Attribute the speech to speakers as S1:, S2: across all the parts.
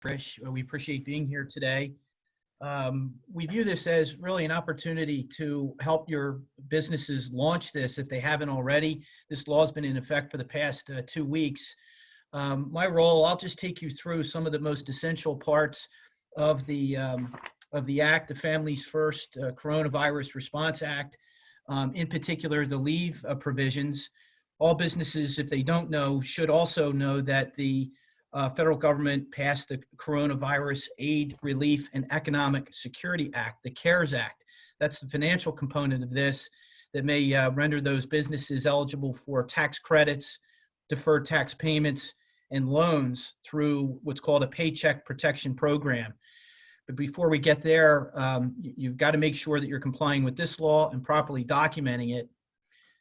S1: Trish. We appreciate being here today. We view this as really an opportunity to help your businesses launch this if they haven't already. This law has been in effect for the past 2 weeks. My role, I'll just take you through some of the most essential parts of the Act, the Families First Coronavirus Response Act, in particular the leave provisions. All businesses, if they don't know, should also know that the federal government passed the Coronavirus Aid, Relief, and Economic Security Act, the CARES Act. That's the financial component of this that may render those businesses eligible for tax credits, deferred tax payments, and loans through what's called a Paycheck Protection Program. But before we get there, you've got to make sure that you're complying with this law and properly documenting it.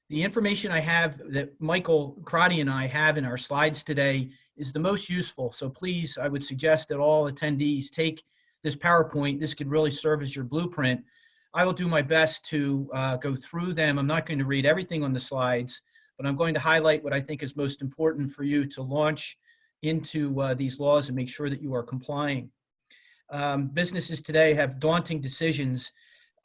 S1: The information I have that Michael, Crotty, and I have in our slides today is the most useful. So please, I would suggest that all attendees take this PowerPoint. This could really serve as your blueprint. I will do my best to go through them. I'm not going to read everything on the slides, but I'm going to highlight what I think is most important for you to launch into these laws and make sure that you are complying. Businesses today have daunting decisions.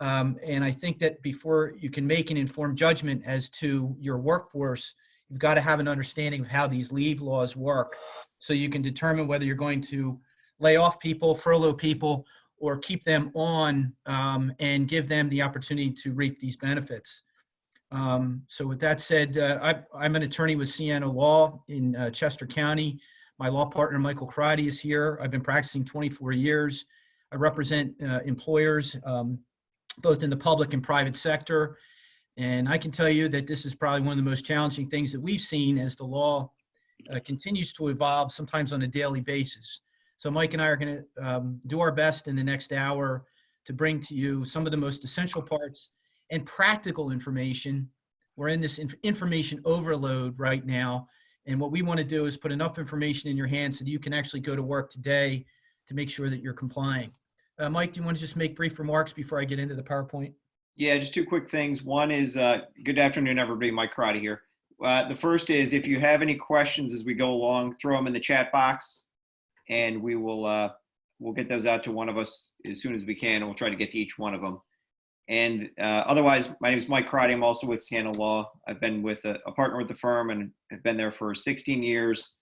S1: And I think that before you can make an informed judgment as to your workforce, you've got to have an understanding of how these leave laws work so you can determine whether you're going to lay off people, furlough people, or keep them on and give them the opportunity to reap these benefits. So with that said, I'm an attorney with Siana Law in Chester County. My law partner, Michael Crotty, is here. I've been practicing 24 years. I represent employers both in the public and private sector. And I can tell you that this is probably one of the most challenging things that we've seen as the law continues to evolve, sometimes on a daily basis. So Mike and I are going to do our best in the next hour to bring to you some of the most essential parts and practical information. We're in this information overload right now. And what we want to do is put enough information in your hands so that you can actually go to work today to make sure that you're complying. Mike, do you want to just make brief remarks before I get into the PowerPoint?
S2: Yeah, just two quick things. One is, good afternoon, everybody. Mike Crotty here. The first is, if you have any questions as we go along, throw them in the chat box, and we will we'll get those out to one of us as soon as we can, and we'll try to get to each one of them. And otherwise, my name is Mike Crotty. I'm also with Siana Law. I've been with a partner with the firm, and have been there for 16 years.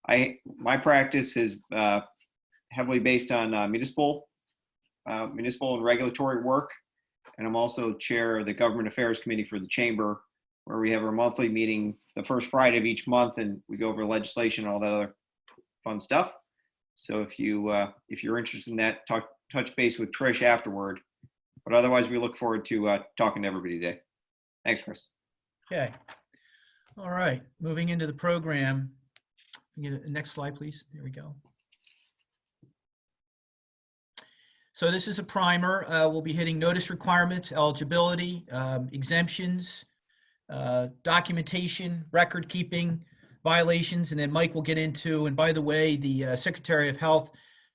S2: My practice is heavily based on municipal and regulatory work. And I'm also chair of the Government Affairs Committee for the Chamber, where we have our monthly meeting the first Friday of each month, and we go over legislation and all that other fun stuff. So if you're interested in that, touch base with Trish afterward. But otherwise, we look forward to talking to everybody today. Thanks, Chris.
S1: Okay. All right. Moving into the program. Next slide, please. There we go. So this is a primer. We'll be hitting notice requirements, eligibility, exemptions, documentation, record keeping, violations, and then Mike will get into, and by the way, the Secretary of Health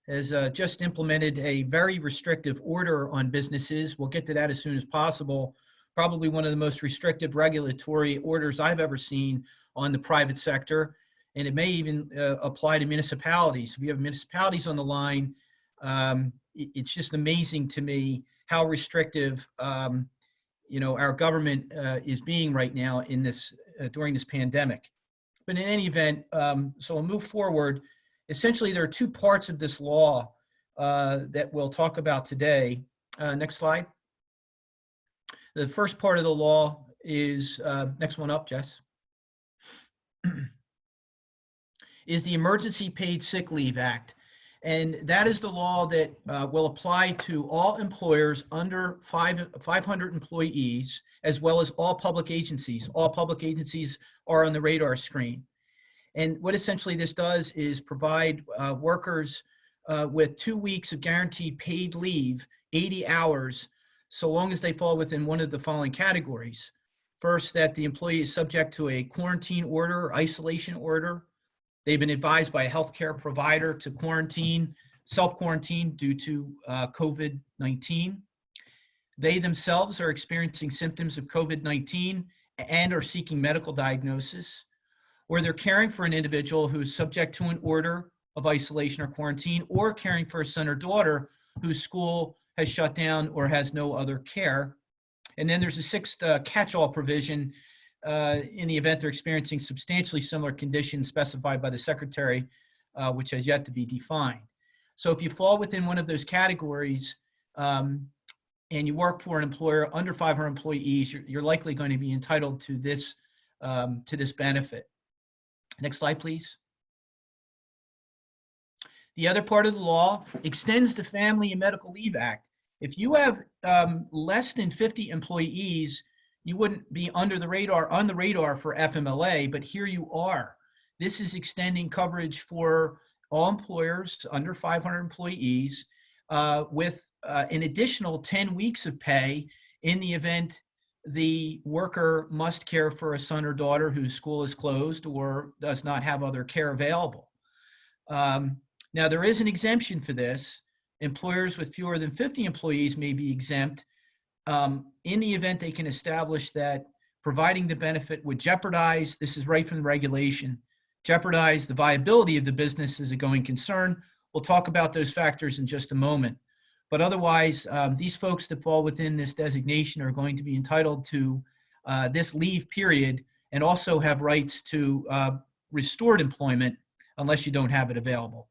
S1: has just implemented a very restrictive order on businesses. We'll get to that as soon as possible. Probably one of the most restrictive regulatory orders I've ever seen on the private sector, and it may even apply to municipalities. If you have municipalities on the line, it's just amazing to me how restrictive, our government is being right now in this during this pandemic. But in any event, so we'll move forward. Essentially, there are two parts of this law that we'll talk about today. Next slide. The first part of the law is, next one up, Jess, is the Emergency Paid Sick Leave Act. And that is the law that will apply to all employers under 500 employees, as well as all public agencies. All public agencies are on the radar screen. And what essentially this does is provide workers with 2 weeks of guaranteed paid leave, 80 hours, so long as they fall within one of the following categories. First, that the employee is subject to a quarantine order or isolation order. They've been advised by a healthcare provider to quarantine, self-quarantine due to COVID-19. They themselves are experiencing symptoms of COVID-19 and are seeking medical diagnosis, or they're caring for an individual who is subject to an order of isolation or quarantine, or caring for a son or daughter whose school has shut down or has no other care. And then there's a sixth catch-all provision in the event they're experiencing substantially similar conditions specified by the Secretary, which has yet to be defined. So if you fall within one of those categories and you work for an employer under 500 employees, you're likely going to be entitled to this benefit. Next slide, please. The other part of the law extends the Family and Medical Leave Act. If you have less than 50 employees, you wouldn't be on the radar for FMLA, but here you are. This is extending coverage for all employers under 500 employees with an additional 10 weeks of pay in the event the worker must care for a son or daughter whose school is closed or does not have other care available. Now, there is an exemption for this. Employers with fewer than 50 employees may be exempt in the event they can establish that providing the benefit would jeopardize, this is right from the regulation, jeopardize the viability of the business as a going concern. We'll talk about those factors in just a moment. But otherwise, these folks that fall within this designation are going to be entitled to this leave period and also have rights to restored employment unless you don't have it available.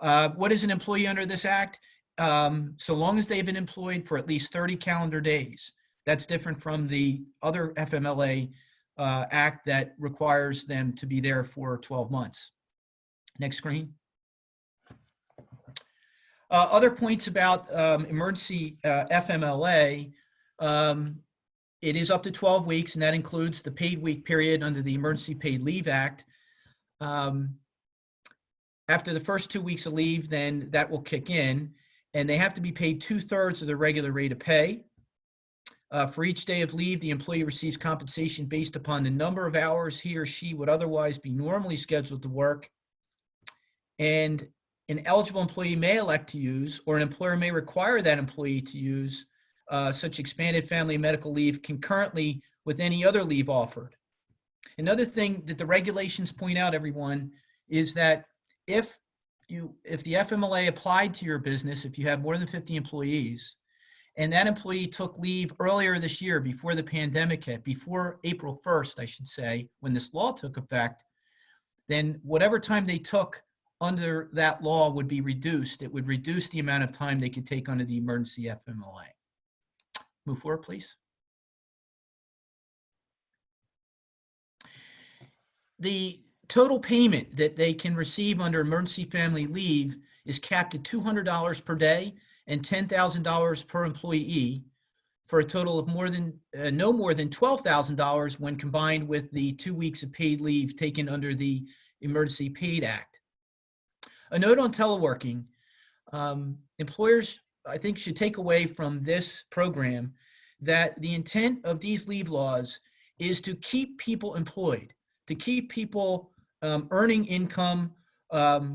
S1: What is an employee under this act? So long as they've been employed for at least 30 calendar days. That's different from the other FMLA act that requires them to be there for 12 months. Next screen. Other points about emergency FMLA, it is up to 12 weeks, and that includes the paid week period under the Emergency Paid Leave Act. After the first 2 weeks of leave, then that will kick in, and they have to be paid 2/3 of the regular rate of pay. For each day of leave, the employee receives compensation based upon the number of hours he or she would otherwise be normally scheduled to work. And an eligible employee may elect to use, or an employer may require that employee to use such expanded family and medical leave concurrently with any other leave offered. Another thing that the regulations point out, everyone, is that if the FMLA applied to your business, if you have more than 50 employees, and that employee took leave earlier this year before the pandemic hit, before April 1st, I should say, when this law took effect, then whatever time they took under that law would be reduced. It would reduce the amount of time they could take under the emergency FMLA. Move forward, please. The total payment that they can receive under emergency family leave is capped at $200 per day and $10,000 per employee, for a total of no more than $12,000 when combined with the 2 weeks of paid leave taken under the Emergency Paid Act. A note on teleworking. Employers, I think, should take away from this program that the intent of these leave laws is to keep people employed, to keep people earning income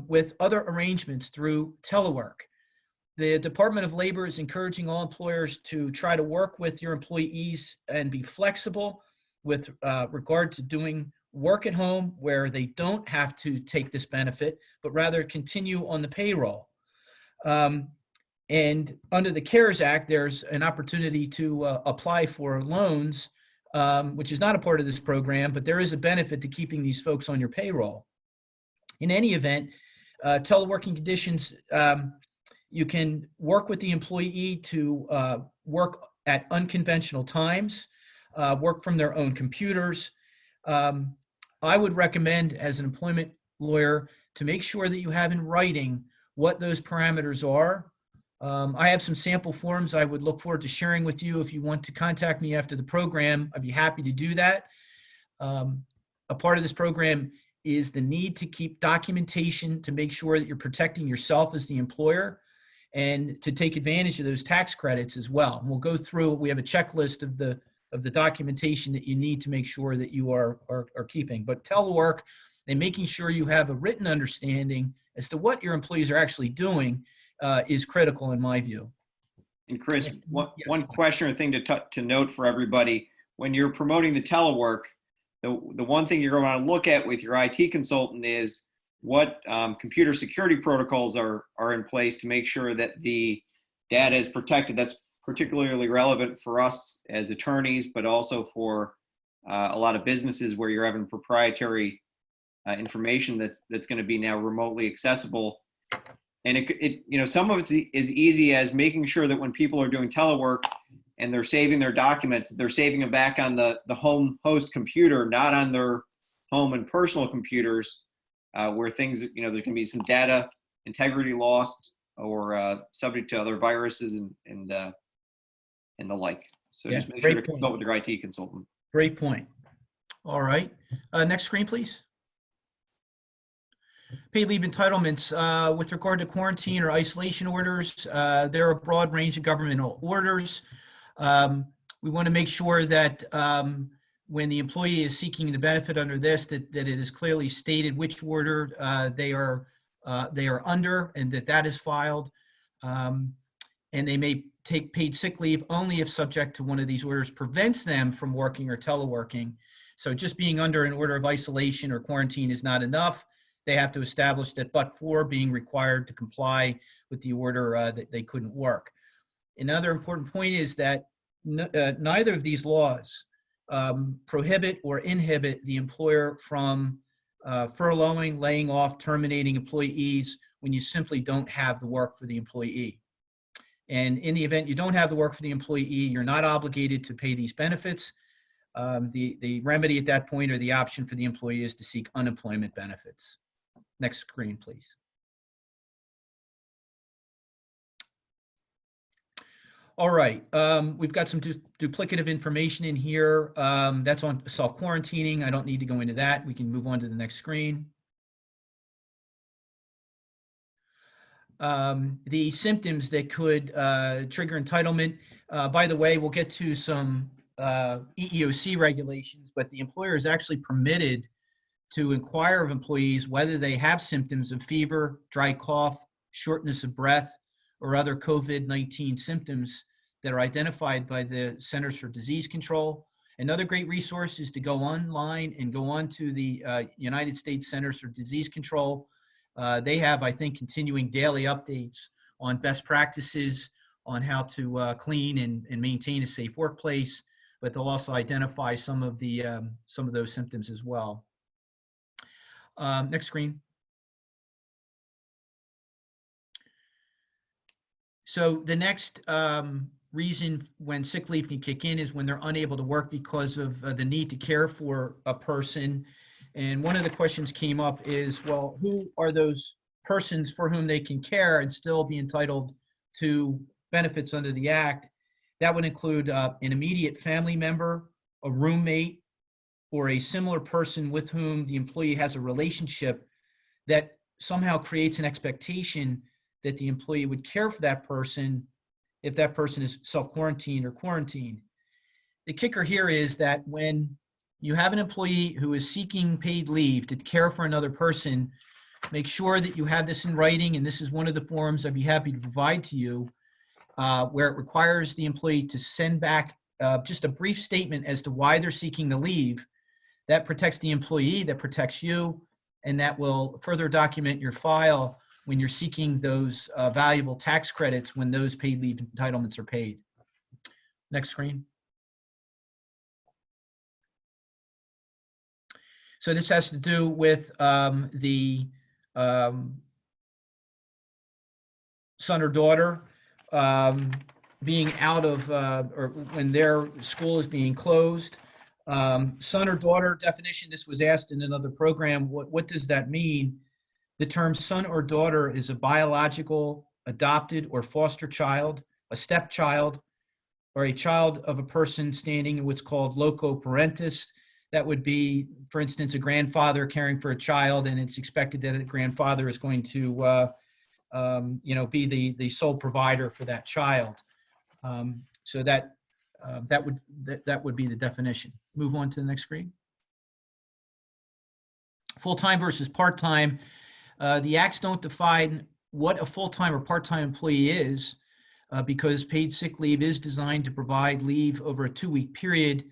S1: with other arrangements through telework. The Department of Labor is encouraging all employers to try to work with your employees and be flexible with regard to doing work at home where they don't have to take this benefit, but rather continue on the payroll. And under the CARES Act, there's an opportunity to apply for loans, which is not a part of this program, but there is a benefit to keeping these folks on your payroll. In any event, teleworking conditions, you can work with the employee to work at unconventional times, work from their own computers. I would recommend, as an employment lawyer, to make sure that you have in writing what those parameters are. I have some sample forms I would look forward to sharing with you. If you want to contact me after the program, I'd be happy to do that. A part of this program is the need to keep documentation to make sure that you're protecting yourself as the employer and to take advantage of those tax credits as well. And we'll go through, we have a checklist of the documentation that you need to make sure that you are keeping. But telework and making sure you have a written understanding as to what your employees are actually doing is critical in my view.
S2: And Chris, one question or thing to note for everybody, when you're promoting the telework, the one thing you're going to look at with your IT consultant is what computer security protocols are in place to make sure that the data is protected. That's particularly relevant for us as attorneys, but also for a lot of businesses where you're having proprietary information that's going to be now remotely accessible. And some of it's as easy as making sure that when people are doing telework and they're saving their documents, they're saving them back on the home host computer, not on their home and personal computers, where things, there's going to be some data integrity lost or subject to other viruses and the like. So
S1: Yeah,
S2: just make sure to
S1: great point.
S2: consult with your IT consultant.
S1: Great point. All right. Next screen, please. Paid leave entitlements. With regard to quarantine or isolation orders, there are a broad range of governmental orders. We want to make sure that when the employee is seeking the benefit under this, that it is clearly stated which order they are under, and that is filed. And they may take paid sick leave only if subject to one of these orders prevents them from working or teleworking. So just being under an order of isolation or quarantine is not enough. They have to establish that but for being required to comply with the order that they couldn't work. Another important point is that neither of these laws prohibit or inhibit the employer from furloughing, laying off, terminating employees when you simply don't have the work for the employee. And in the event you don't have the work for the employee, you're not obligated to pay these benefits. The remedy at that point or the option for the employee is to seek unemployment benefits. Next screen, please. All right, we've got some duplicative information in here. That's on self-quarantining. I don't need to go into that. We can move on to the next screen. The symptoms that could trigger entitlement. By the way, we'll get to some EEOC regulations, but the employer is actually permitted to inquire of employees whether they have symptoms of fever, dry cough, shortness of breath, or other COVID-19 symptoms that are identified by the Centers for Disease Control. Another great resource is to go online and go on to the United States Centers for Disease Control. They have, I think, continuing daily updates on best practices on how to clean and maintain a safe workplace, but they'll also identify some of those symptoms as well. Next screen. So the next reason when sick leave can kick in is when they're unable to work because of the need to care for a person. And one of the questions came up is, well, who are those persons for whom they can care and still be entitled to benefits under the Act? That would include an immediate family member, a roommate, or a similar person with whom the employee has a relationship that somehow creates an expectation that the employee would care for that person if that person is self-quarantined or quarantined. The kicker here is that when you have an employee who is seeking paid leave to care for another person, make sure that you have this in writing, and this is one of the forms I'd be happy to provide to you, where it requires the employee to send back just a brief statement as to why they're seeking the leave. That protects the employee, that protects you, and that will further document your file when you're seeking those valuable tax credits when those paid leave entitlements are paid. Next screen. So this has to do with the son or daughter being out of, or when their school is being closed. Son or daughter definition, this was asked in another program. What does that mean? The term son or daughter is a biological, adopted, or foster child, a stepchild, or a child of a person standing in what's called loco parentis. That would be, for instance, a grandfather caring for a child, and it's expected that a grandfather is going to, be the sole provider for that child. So that would be the definition. Move on to the next screen. Full-time versus part-time. The acts don't define what a full-time or part-time employee is because paid sick leave is designed to provide leave over a 2-week period,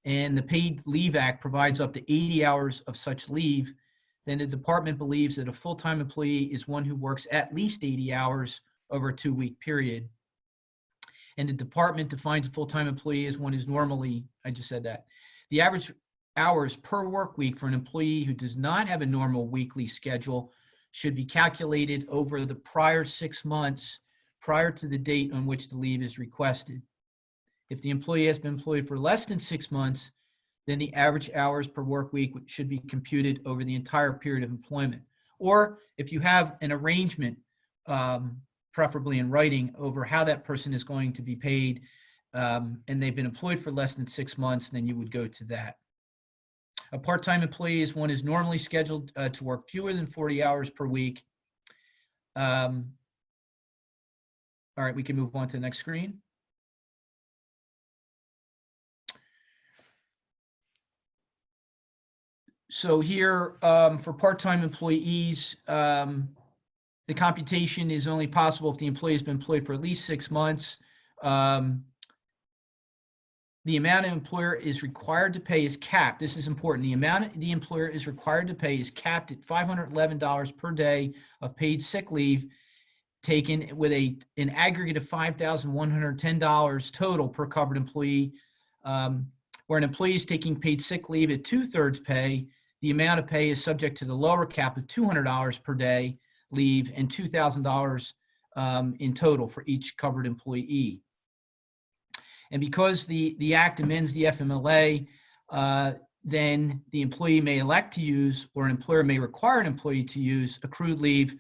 S1: and the Paid Leave Act provides up to 80 hours of such leave then the department believes that a full-time employee is one who works at least 80 hours over a 2-week period. And the department defines a full-time employee as one who's normally, I just said that. The average hours per work week for an employee who does not have a normal weekly schedule should be calculated over the prior 6 months prior to the date on which the leave is requested. If the employee has been employed for less than 6 months, then the average hours per work week should be computed over the entire period of employment. Or if you have an arrangement, preferably in writing, over how that person is going to be paid, and they've been employed for less than 6 months, then you would go to that. A part-time employee is one who is normally scheduled to work fewer than 40 hours per week. All right, we can move on to the next screen. So here, for part-time employees, the computation is only possible if the employee has been employed for at least 6 months. The amount an employer is required to pay is capped. This is important. The amount the employer is required to pay is capped at $511 per day of paid sick leave, taken with an aggregate of $5,110 total per covered employee. Where an employee is taking paid sick leave at 2/3 pay, the amount of pay is subject to the lower cap of $200 per day leave and $2,000 in total for each covered employee. And because the Act amends the FMLA, then the employee may elect to use, or an employer may require an employee to use, accrued leave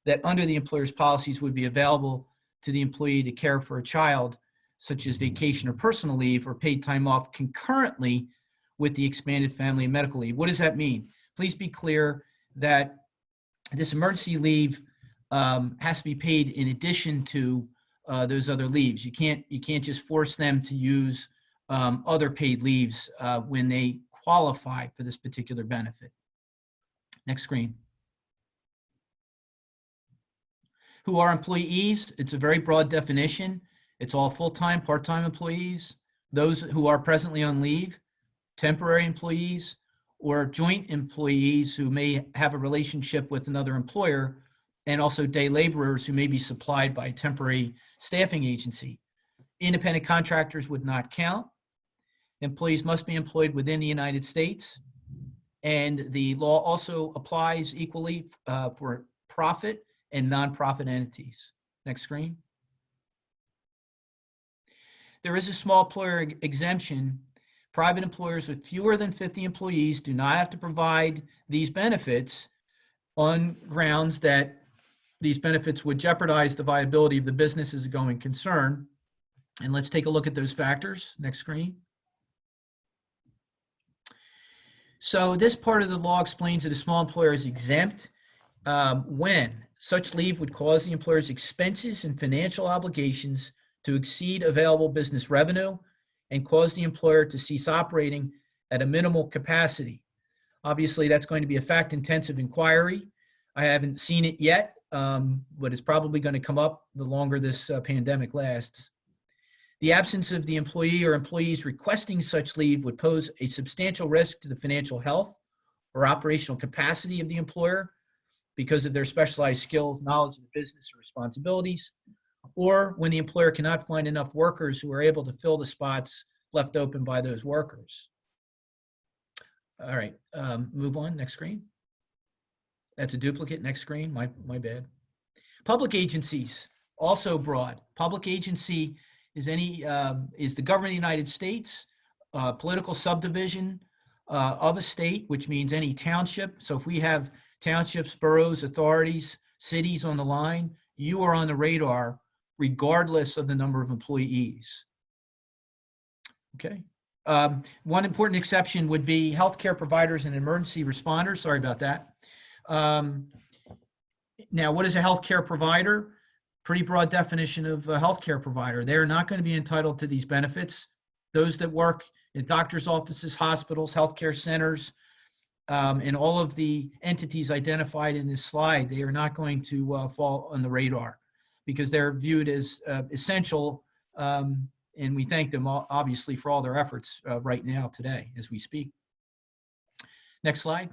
S1: that under the employer's policies would be available to the employee to care for a child, such as vacation or personal leave or paid time off concurrently with the expanded family and medical leave. What does that mean? Please be clear that this emergency leave has to be paid in addition to those other leaves. You can't just force them to use other paid leaves when they qualify for this particular benefit. Next screen. Who are employees? It's a very broad definition. It's all full-time, part-time employees, those who are presently on leave, temporary employees, or joint employees who may have a relationship with another employer, and also day laborers who may be supplied by a temporary staffing agency. Independent contractors would not count. Employees must be employed within the United States. And the law also applies equally for profit and nonprofit entities. Next screen. There is a small employer exemption. Private employers with fewer than 50 employees do not have to provide these benefits on grounds that these benefits would jeopardize the viability of the business as a going concern. And let's take a look at those factors. Next screen. So this part of the law explains that a small employer is exempt when such leave would cause the employer's expenses and financial obligations to exceed available business revenue and cause the employer to cease operating at a minimal capacity. Obviously, that's going to be a fact-intensive inquiry. I haven't seen it yet, but it's probably going to come up the longer this pandemic lasts. The absence of the employee or employees requesting such leave would pose a substantial risk to the financial health or operational capacity of the employer because of their specialized skills, knowledge of the business, or responsibilities, or when the employer cannot find enough workers who are able to fill the spots left open by those workers. All right, move on, next screen. That's a duplicate, next screen, my bad. Public agencies, also broad. Public agency is the government of the United States, political subdivision of a state, which means any township. So if we have townships, boroughs, authorities, cities on the line, you are on the radar regardless of the number of employees. Okay. One important exception would be healthcare providers and emergency responders. Sorry about that. Now, what is a healthcare provider? Pretty broad definition of a healthcare provider. They're not going to be entitled to these benefits. Those that work in doctor's offices, hospitals, healthcare centers, and all of the entities identified in this slide, they are not going to fall on the radar because they're viewed as essential, and we thank them obviously for all their efforts right now today as we speak. Next slide.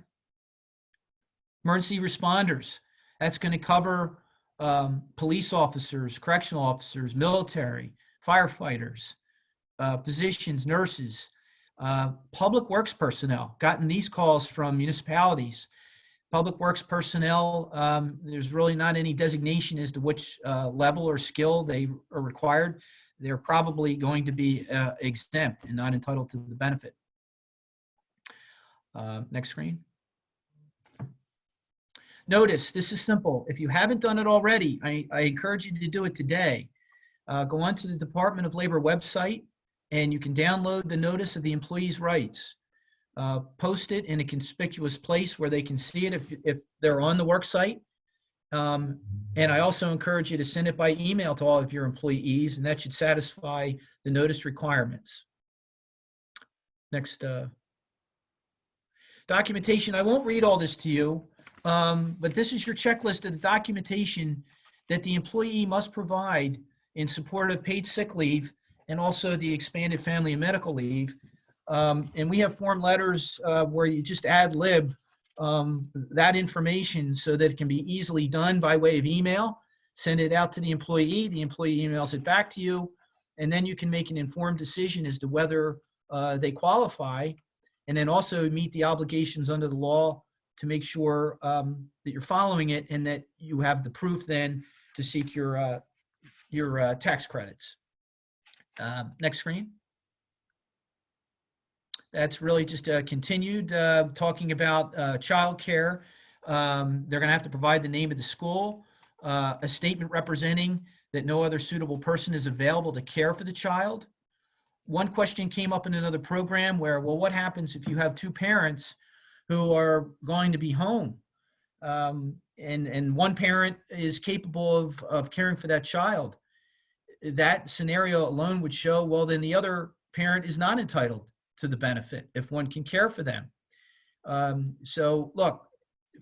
S1: Emergency responders, that's going to cover police officers, correctional officers, military, firefighters, physicians, nurses, public works personnel. Gotten these calls from municipalities. Public works personnel, there's really not any designation as to which level or skill they are required. They're probably going to be exempt and not entitled to the benefit. Next screen. Notice, this is simple. If you haven't done it already, I encourage you to do it today. Go onto the Department of Labor website and you can download the notice of the employee's rights. Post it in a conspicuous place where they can see it if they're on the work site. And I also encourage you to send it by email to all of your employees, and that should satisfy the notice requirements. Next. Documentation, I won't read all this to you, but this is your checklist of the documentation that the employee must provide in support of paid sick leave and also the expanded family and medical leave. And we have form letters where you just ad lib that information so that it can be easily done by way of email. Send it out to the employee emails it back to you, and then you can make an informed decision as to whether they qualify, and then also meet the obligations under the law to make sure that you're following it and that you have the proof then to seek your tax credits. Next screen. That's really just continued talking about childcare. They're going to have to provide the name of the school, a statement representing that no other suitable person is available to care for the child. One question came up in another program where, well, what happens if you have two parents who are going to be home and one parent is capable of caring for that child? That scenario alone would show, well, then the other parent is not entitled to the benefit if one can care for them. So look,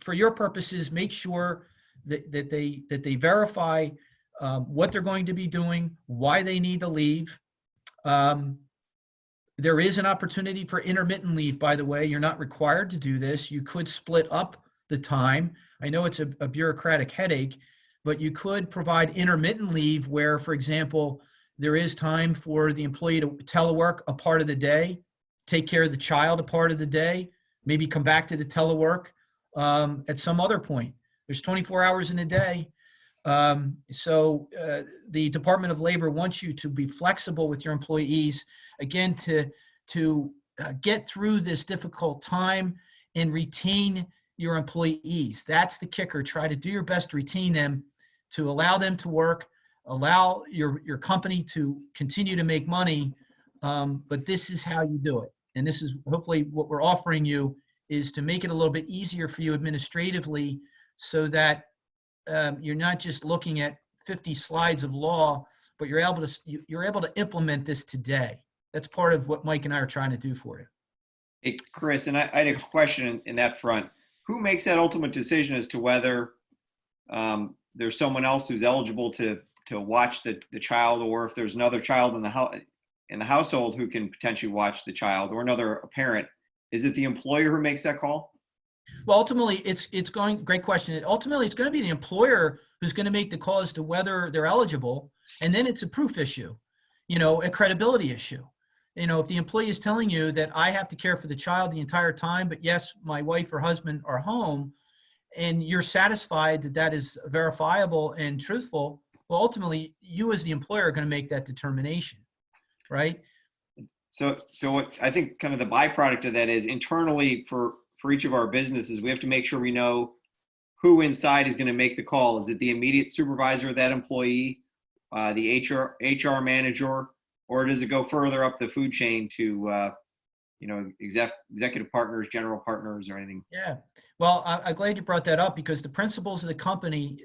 S1: for your purposes, make sure that they verify what they're going to be doing, why they need to leave. There is an opportunity for intermittent leave, by the way. You're not required to do this. You could split up the time. I know it's a bureaucratic headache, but you could provide intermittent leave where, for example, there is time for the employee to telework a part of the day, take care of the child a part of the day, maybe come back to the telework at some other point. There's 24 hours in a day. So the Department of Labor wants you to be flexible with your employees, again, to get through this difficult time and retain your employees. That's the kicker. Try to do your best to retain them, to allow them to work, allow your company to continue to make money. But this is how you do it. And this is hopefully what we're offering you, is to make it a little bit easier for you administratively so that you're not just looking at 50 slides of law, but you're able to implement this today. That's part of what Mike and I are trying to do for you.
S2: Hey, Chris, and I had a question in that front. Who makes that ultimate decision as to whether there's someone else who's eligible to watch the child, or if there's another child in the household who can potentially watch the child, or another parent? Is it the employer who makes that call?
S1: Well, ultimately, great question. Ultimately, it's going to be the employer who's going to make the call as to whether they're eligible. And then it's a proof issue, a credibility issue. If the employee is telling you that I have to care for the child the entire time, but yes, my wife or husband are home, and you're satisfied that that is verifiable and truthful, well, ultimately, you as the employer are going to make that determination, right?
S2: So what I think kind of the byproduct of that is, internally for each of our businesses, we have to make sure we know who inside is going to make the call. Is it the immediate supervisor of that employee, the HR manager, or does it go further up the food chain to, executive partners, general partners, or anything?
S1: Yeah. Well, I'm glad you brought that up, because the principals of the company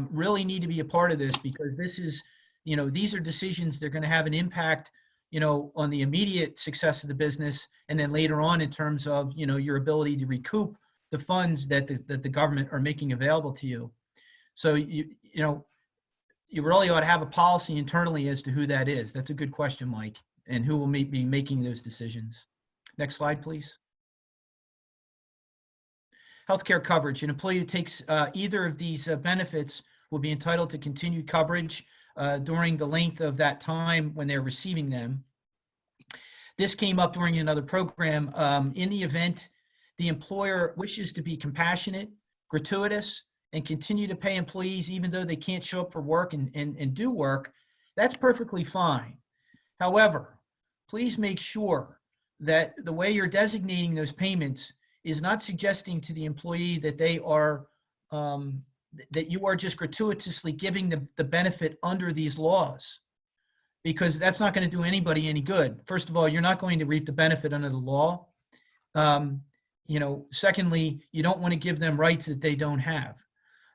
S1: really need to be a part of this, because this is, these are decisions that are going to have an impact on the immediate success of the business, and then later on in terms of, your ability to recoup the funds that the government are making available to you. So, you really ought to have a policy internally as to who that is. That's a good question, Mike, and who will be making those decisions. Next slide, please. healthcare coverage. An employee who takes either of these benefits will be entitled to continued coverage during the length of that time when they're receiving them. This came up during another program. In the event the employer wishes to be compassionate, gratuitous, and continue to pay employees even though they can't show up for work and do work, that's perfectly fine. However, please make sure that the way you're designating those payments is not suggesting to the employee that they are that you are just gratuitously giving the benefit under these laws, because that's not going to do anybody any good. First of all, you're not going to reap the benefit under the law. Secondly, you don't want to give them rights that they don't have.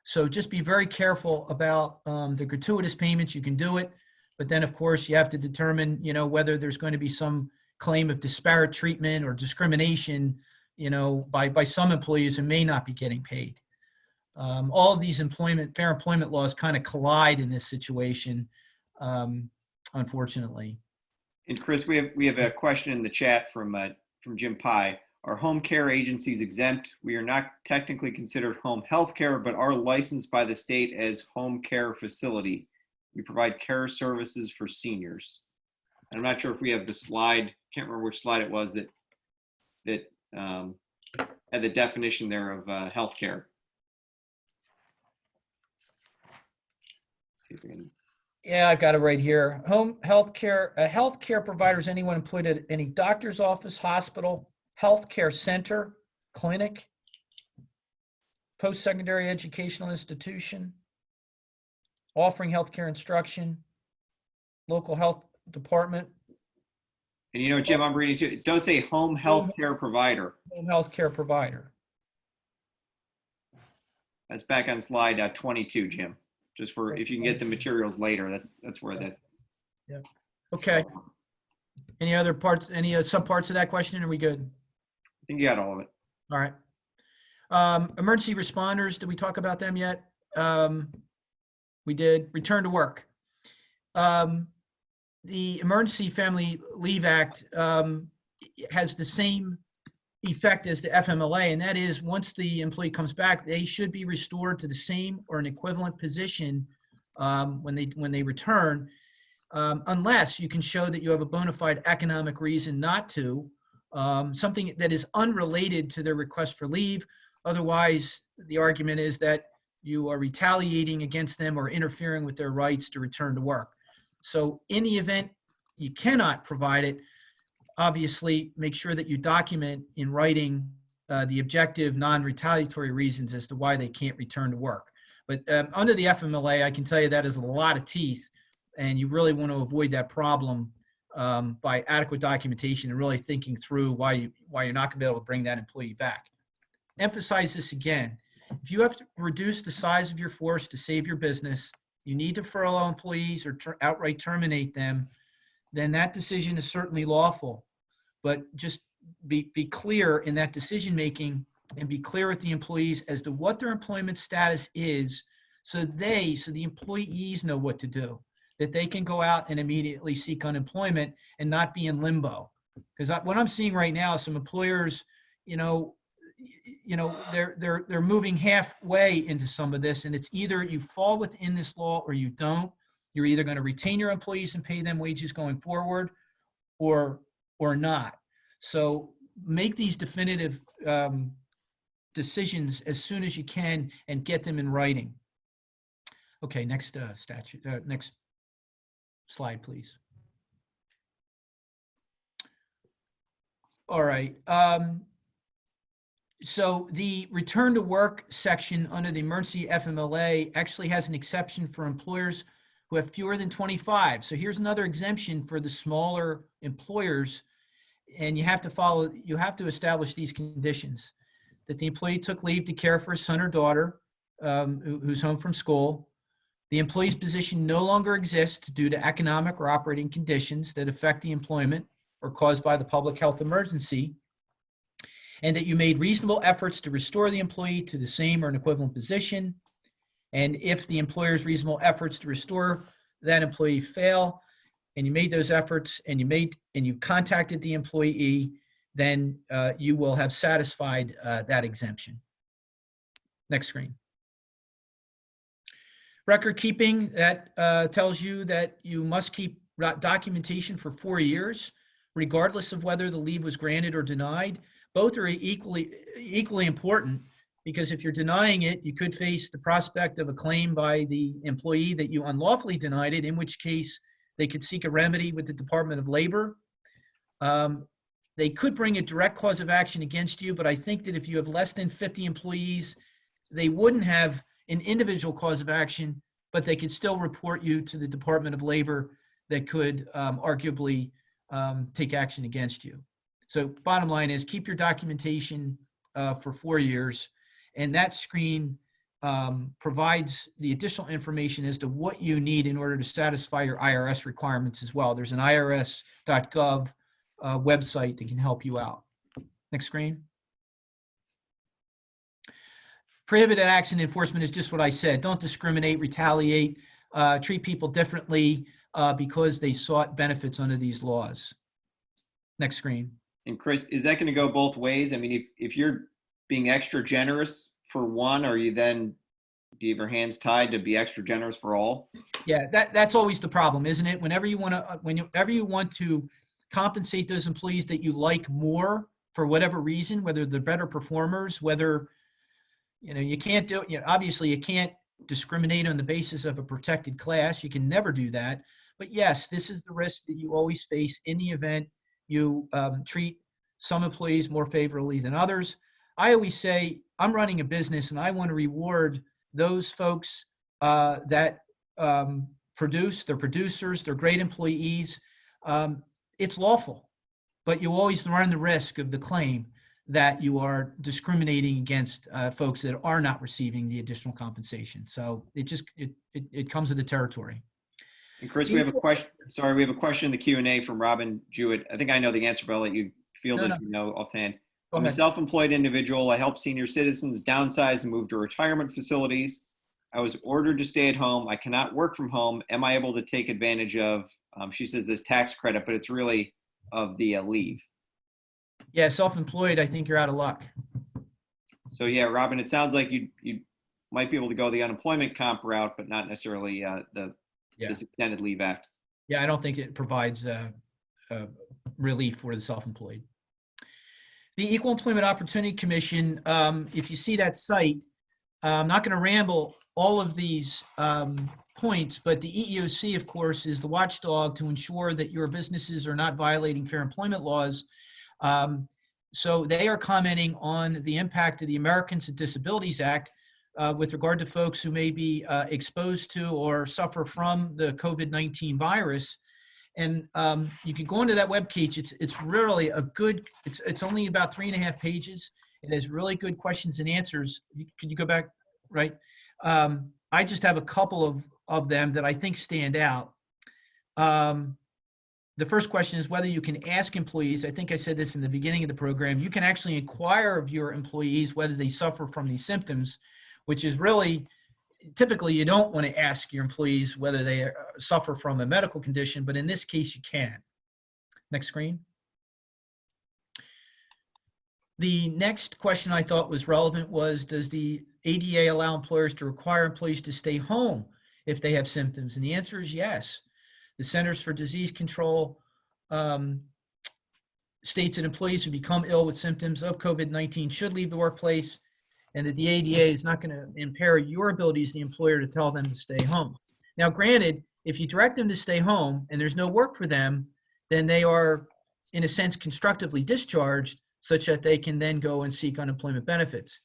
S1: So just be very careful about the gratuitous payments. You can do it, but then of course you have to determine, whether there's going to be some claim of disparate treatment or discrimination, by some employees who may not be getting paid. All of these fair employment laws kind of collide in this situation, unfortunately.
S2: And Chris, we have a question in the chat from Jim Pye. Are home care agencies exempt? We are not technically considered home health care, but are licensed by the state as home care facility. We provide care services for seniors. I'm not sure if we have the slide. Can't remember which slide it was that had the definition there of healthcare. See if we can.
S1: Yeah, I've got it right here. Home healthcare. A healthcare provider is anyone employed at any doctor's office, hospital, healthcare center, clinic, post-secondary educational institution, offering healthcare instruction, local health department.
S2: And Jim, I'm reading too. It does say home health care provider.
S1: Home health care provider.
S2: That's back on slide 22, Jim. Just for if you can get the materials later, that's where that.
S1: Yeah. Okay. Any other parts? Any subparts of that question? Are we good?
S2: I think you got all of it.
S1: All right. Emergency responders. Did we talk about them yet? We did. Return to work. The Emergency Family Leave Act has the same effect as the FMLA, and that is once the employee comes back, they should be restored to the same or an equivalent position when they return, unless you can show that you have a bona fide economic reason not to, something that is unrelated to their request for leave. Otherwise, the argument is that you are retaliating against them or interfering with their rights to return to work. So in the event you cannot provide it, obviously make sure that you document in writing the objective non-retaliatory reasons as to why they can't return to work. But under the FMLA, I can tell you that is a lot of teeth, and you really want to avoid that problem by adequate documentation and really thinking through why you're not going to be able to bring that employee back. Emphasize this again. If you have to reduce the size of your force to save your business, you need to furlough employees or outright terminate them, then that decision is certainly lawful. But just be clear in that decision making and be clear with the employees as to what their employment status is, so the employees know what to do, that they can go out and immediately seek unemployment and not be in limbo. Because what I'm seeing right now, some employers, they're moving halfway into some of this, and it's either you fall within this law or you don't. You're either going to retain your employees and pay them wages going forward, or not. So make these definitive decisions as soon as you can and get them in writing. Okay, next next slide, please. All right. So the return to work section under the emergency FMLA actually has an exception for employers who have fewer than 25. So here's another exemption for the smaller employers, and you have to establish these conditions: that the employee took leave to care for a son or daughter who's home from school, the employee's position no longer exists due to economic or operating conditions that affect the employment or caused by the public health emergency, and that you made reasonable efforts to restore the employee to the same or an equivalent position. And if the employer's reasonable efforts to restore that employee fail, and you made those efforts and you contacted the employee, then you will have satisfied that exemption. Next screen. Record keeping, that tells you that you must keep documentation for 4 years, regardless of whether the leave was granted or denied. Both are equally important, because if you're denying it, you could face the prospect of a claim by the employee that you unlawfully denied it, in which case they could seek a remedy with the Department of Labor. They could bring a direct cause of action against you, but I think that if you have less than 50 employees, they wouldn't have an individual cause of action, but they could still report you to the Department of Labor that could arguably take action against you. So bottom line is, keep your documentation for 4 years, and that screen provides the additional information as to what you need in order to satisfy your IRS requirements as well. There's an irs.gov website that can help you out. Next screen. Prohibited acts and enforcement is just what I said. Don't discriminate, retaliate, treat people differently because they sought benefits under these laws. Next screen.
S2: And Chris, is that going to go both ways? I mean, if you're being extra generous for one, are you then, do you have your hands tied to be extra generous for all?
S1: Yeah, that's always the problem, isn't it? Whenever you want to compensate those employees that you like more for whatever reason, whether they're better performers, whether you can't do it. Obviously, you can't discriminate on the basis of a protected class. You can never do that. But yes, this is the risk that you always face in the event you treat some employees more favorably than others. I always say, I'm running a business and I want to reward those folks that produce, they're producers, they're great employees. It's lawful, but you always run the risk of the claim that you are discriminating against folks that are not receiving the additional compensation. So it comes with the territory.
S2: And Chris, we have a question. Sorry, we have a question in the Q&A from Robin Jewett. I think I know the answer, but I'll let you field it if you know offhand. I'm a self-employed individual. I help senior citizens downsize and move to retirement facilities. I was ordered to stay at home. I cannot work from home. Am I able to take advantage of, she says, this tax credit, but it's really of the leave?
S1: Yeah, self-employed, I think you're out of luck.
S2: So yeah, Robin, it sounds like you might be able to go the unemployment comp route, but not necessarily this extended leave act.
S1: Yeah, I don't think it provides relief for the self-employed. The Equal Employment Opportunity Commission, if you see that site, I'm not going to ramble all of these points, but the EEOC, of course, is the watchdog to ensure that your businesses are not violating fair employment laws. So they are commenting on the impact of the Americans with Disabilities Act with regard to folks who may be exposed to or suffer from the COVID-19 virus. And you can go into that webpage. It's really a good, it's only about 3.5 pages. It has really good questions and answers. Could you go back, right? I just have a couple of them that I think stand out. The first question is whether you can ask employees. I think I said this in the beginning of the program. You can actually inquire of your employees whether they suffer from these symptoms, which is really, typically you don't want to ask your employees whether they suffer from a medical condition, but in this case you can. Next screen. The next question I thought was relevant was, does the ADA allow employers to require employees to stay home if they have symptoms? And the answer is yes. The Centers for Disease Control states that employees who become ill with symptoms of COVID-19 should leave the workplace, and that the ADA is not going to impair your ability as the employer to tell them to stay home. Now, granted, if you direct them to stay home and there's no work for them, then they are, in a sense, constructively discharged such that they can then go and seek unemployment benefits.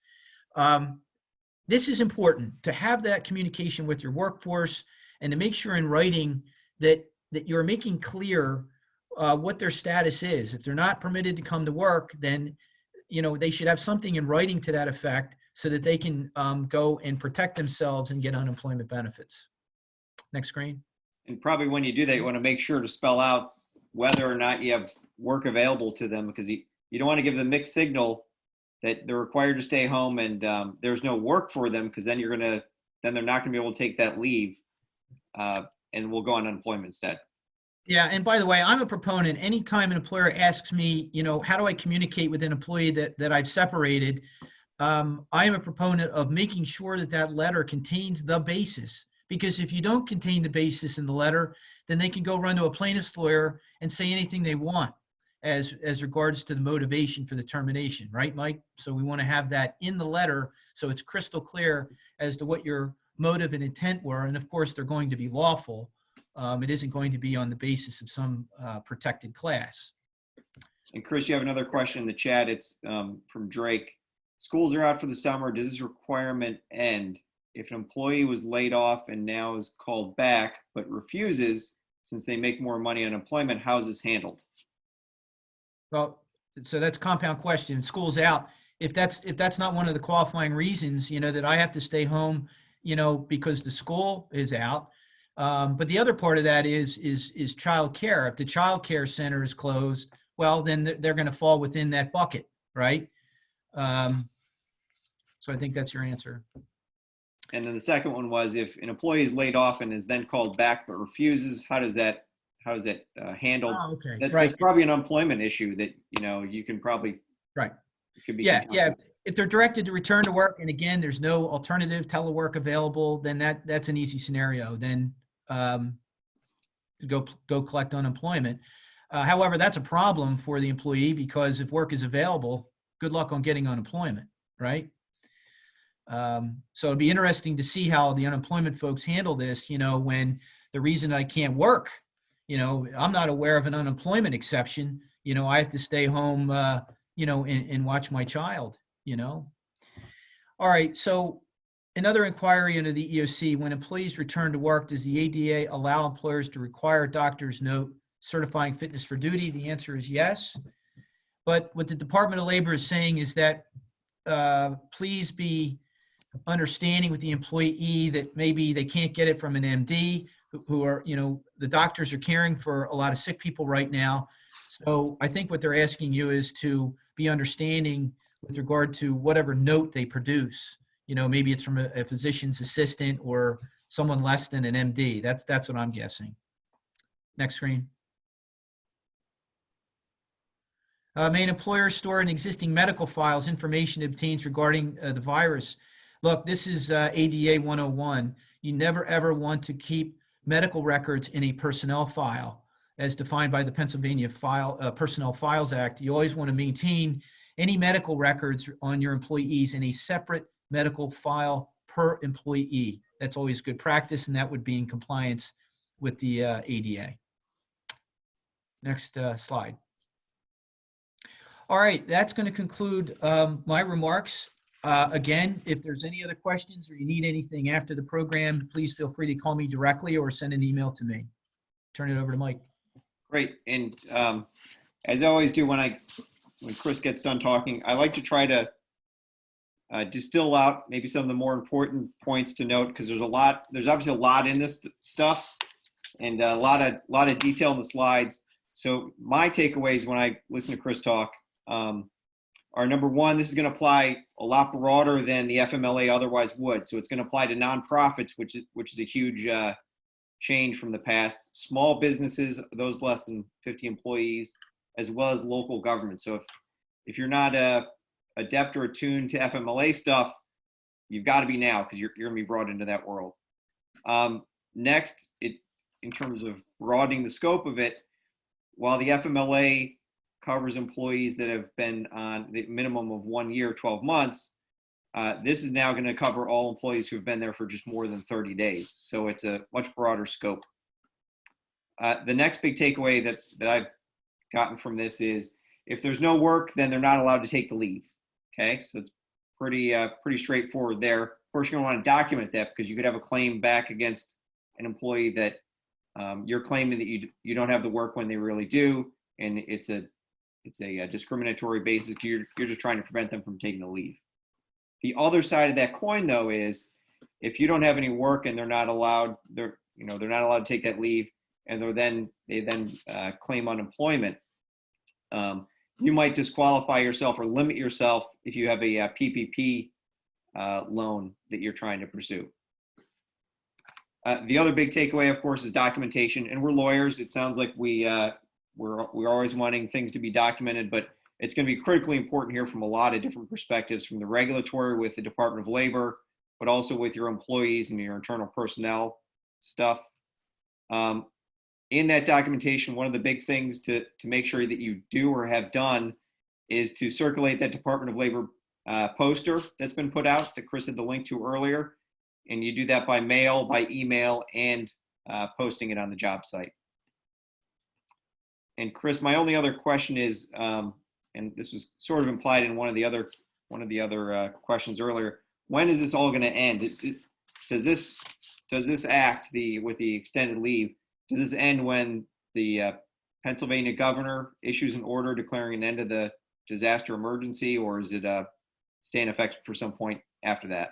S1: This is important, to have that communication with your workforce and to make sure in writing that you're making clear what their status is. If they're not permitted to come to work, then they should have something in writing to that effect so that they can go and protect themselves and get unemployment benefits. Next screen.
S2: And probably when you do that, you want to make sure to spell out whether or not you have work available to them, because you don't want to give them mixed signal that they're required to stay home and there's no work for them, because then they're not going to be able to take that leave and we'll go on unemployment instead.
S1: Yeah, and by the way, I'm a proponent. Anytime an employer asks me, how do I communicate with an employee that I've separated, I am a proponent of making sure that that letter contains the basis, because if you don't contain the basis in the letter, then they can go run to a plaintiff's lawyer and say anything they want as regards to the motivation for the termination, right, Mike? So we want to have that in the letter so it's crystal clear as to what your motive and intent were. And of course, they're going to be lawful. It isn't going to be on the basis of some protected class.
S2: And Chris, you have another question in the chat. It's from Drake. Schools are out for the summer. Does this requirement end if an employee was laid off and now is called back but refuses since they make more money on unemployment? How is this handled?
S1: Well, so that's a compound question. School's out. If that's not one of the qualifying reasons, that I have to stay home, because the school is out. But the other part of that is child care. If the child care center is closed, well, then they're going to fall within that bucket, right? So I think that's your answer.
S2: And then the second one was, if an employee is laid off and is then called back but refuses, how does that handled?
S1: Oh, okay.
S2: That's
S1: Right.
S2: probably an employment issue that you can probably
S1: Right.
S2: could be.
S1: Yeah. If they're directed to return to work, and again, there's no alternative telework available, then that's an easy scenario. Then go collect unemployment. However, that's a problem for the employee, because if work is available, good luck on getting unemployment, right? So it'd be interesting to see how the unemployment folks handle this, when the reason I can't work, I'm not aware of an unemployment exception, I have to stay home, and watch my child, All right. So another inquiry under the EOC: when employees return to work, does the ADA allow employers to require a doctor's note certifying fitness for duty? The answer is yes. But what the Department of Labor is saying is that please be understanding with the employee that maybe they can't get it from an MD, who are, the doctors are caring for a lot of sick people right now. So I think what they're asking you is to be understanding with regard to whatever note they produce. Maybe it's from a physician's assistant or someone less than an MD. That's what I'm guessing. Next screen. May an employer store in existing medical files information it obtains regarding the virus? Look, this is ADA 101. You never, ever want to keep medical records in a personnel file as defined by the Pennsylvania Personnel Files Act. You always want to maintain any medical records on your employees in a separate medical file per employee. That's always good practice, and that would be in compliance with the ADA. Next slide. All right, that's going to conclude my remarks. Again, if there's any other questions or you need anything after the program, please feel free to call me directly or send an email to me. Turn it over to Mike.
S2: Great. And as I always do when Chris gets done talking, I like to try to distill out maybe some of the more important points to note, because there's obviously a lot in this stuff and a lot of detail in the slides. So my takeaways when I listen to Chris talk are, number one, this is going to apply a lot broader than the FMLA otherwise would. So it's going to apply to nonprofits, which is a huge change from the past, small businesses, those less than 50 employees, as well as local government. So if you're not adept or attuned to FMLA stuff, you've got to be now, because you're going to be brought into that world. Next, in terms of broadening the scope of it, while the FMLA covers employees that have been on the minimum of 1 year, 12 months, this is now going to cover all employees who have been there for just more than 30 days. So it's a much broader scope. The next big takeaway that I've gotten from this is, if there's no work, then they're not allowed to take the leave. Okay, so it's pretty straightforward there. Of course, you're going to want to document that, because you could have a claim back against an employee that you're claiming that you don't have the work when they really do, and it's a discriminatory basis. You're just trying to prevent them from taking the leave. The other side of that coin, though, is if you don't have any work and they're not allowed to take that leave, and they then claim unemployment, you might disqualify yourself or limit yourself if you have a PPP loan that you're trying to pursue. The other big takeaway, of course, is documentation. And we're lawyers. It sounds like we're always wanting things to be documented, but it's going to be critically important here from a lot of different perspectives, from the regulatory with the Department of Labor, but also with your employees and your internal personnel stuff. In that documentation, one of the big things to make sure that you do or have done is to circulate that Department of Labor poster that's been put out that Chris had the link to earlier. And you do that by mail, by email, and posting it on the job site. And Chris, my only other question is, and this was sort of implied in one of the other questions earlier, when is this all going to end? Does this act with the extended leave, does this end when the Pennsylvania governor issues an order declaring an end to the disaster emergency, or is it stay in effect for some point after that?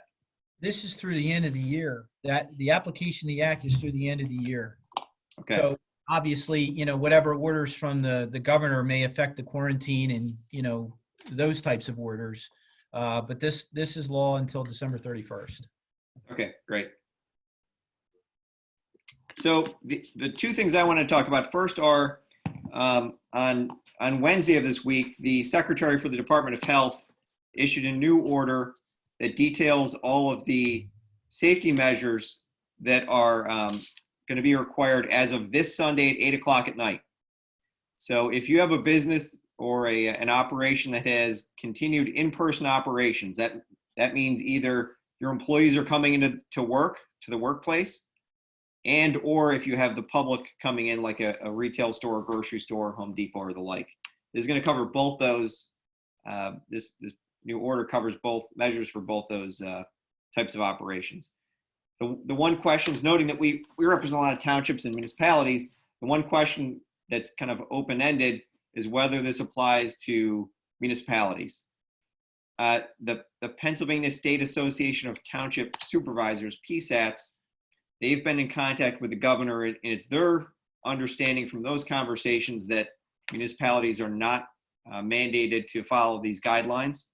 S1: This is through the end of the year. That the application of the act is through the end of the year.
S2: Okay.
S1: So obviously, whatever orders from the governor may affect the quarantine and, those types of orders. But this is law until December 31st.
S2: Okay, great. So the two things I want to talk about first are on Wednesday of this week, the Secretary for the Department of Health issued a new order that details all of the safety measures that are going to be required as of this Sunday at 8 o'clock at night. So if you have a business or an operation that has continued in-person operations, that means either your employees are coming into work, to the workplace, and or if you have the public coming in, like a retail store, a grocery store, Home Depot, or the like. This is going to cover both those. This new order covers both measures for both those types of operations. The one question is, noting that we represent a lot of townships and municipalities, the one question that's kind of open-ended is whether this applies to municipalities. The Pennsylvania State Association of Township Supervisors, PSATs, they've been in contact with the governor, and it's their understanding from those conversations that municipalities are not mandated to follow these guidelines.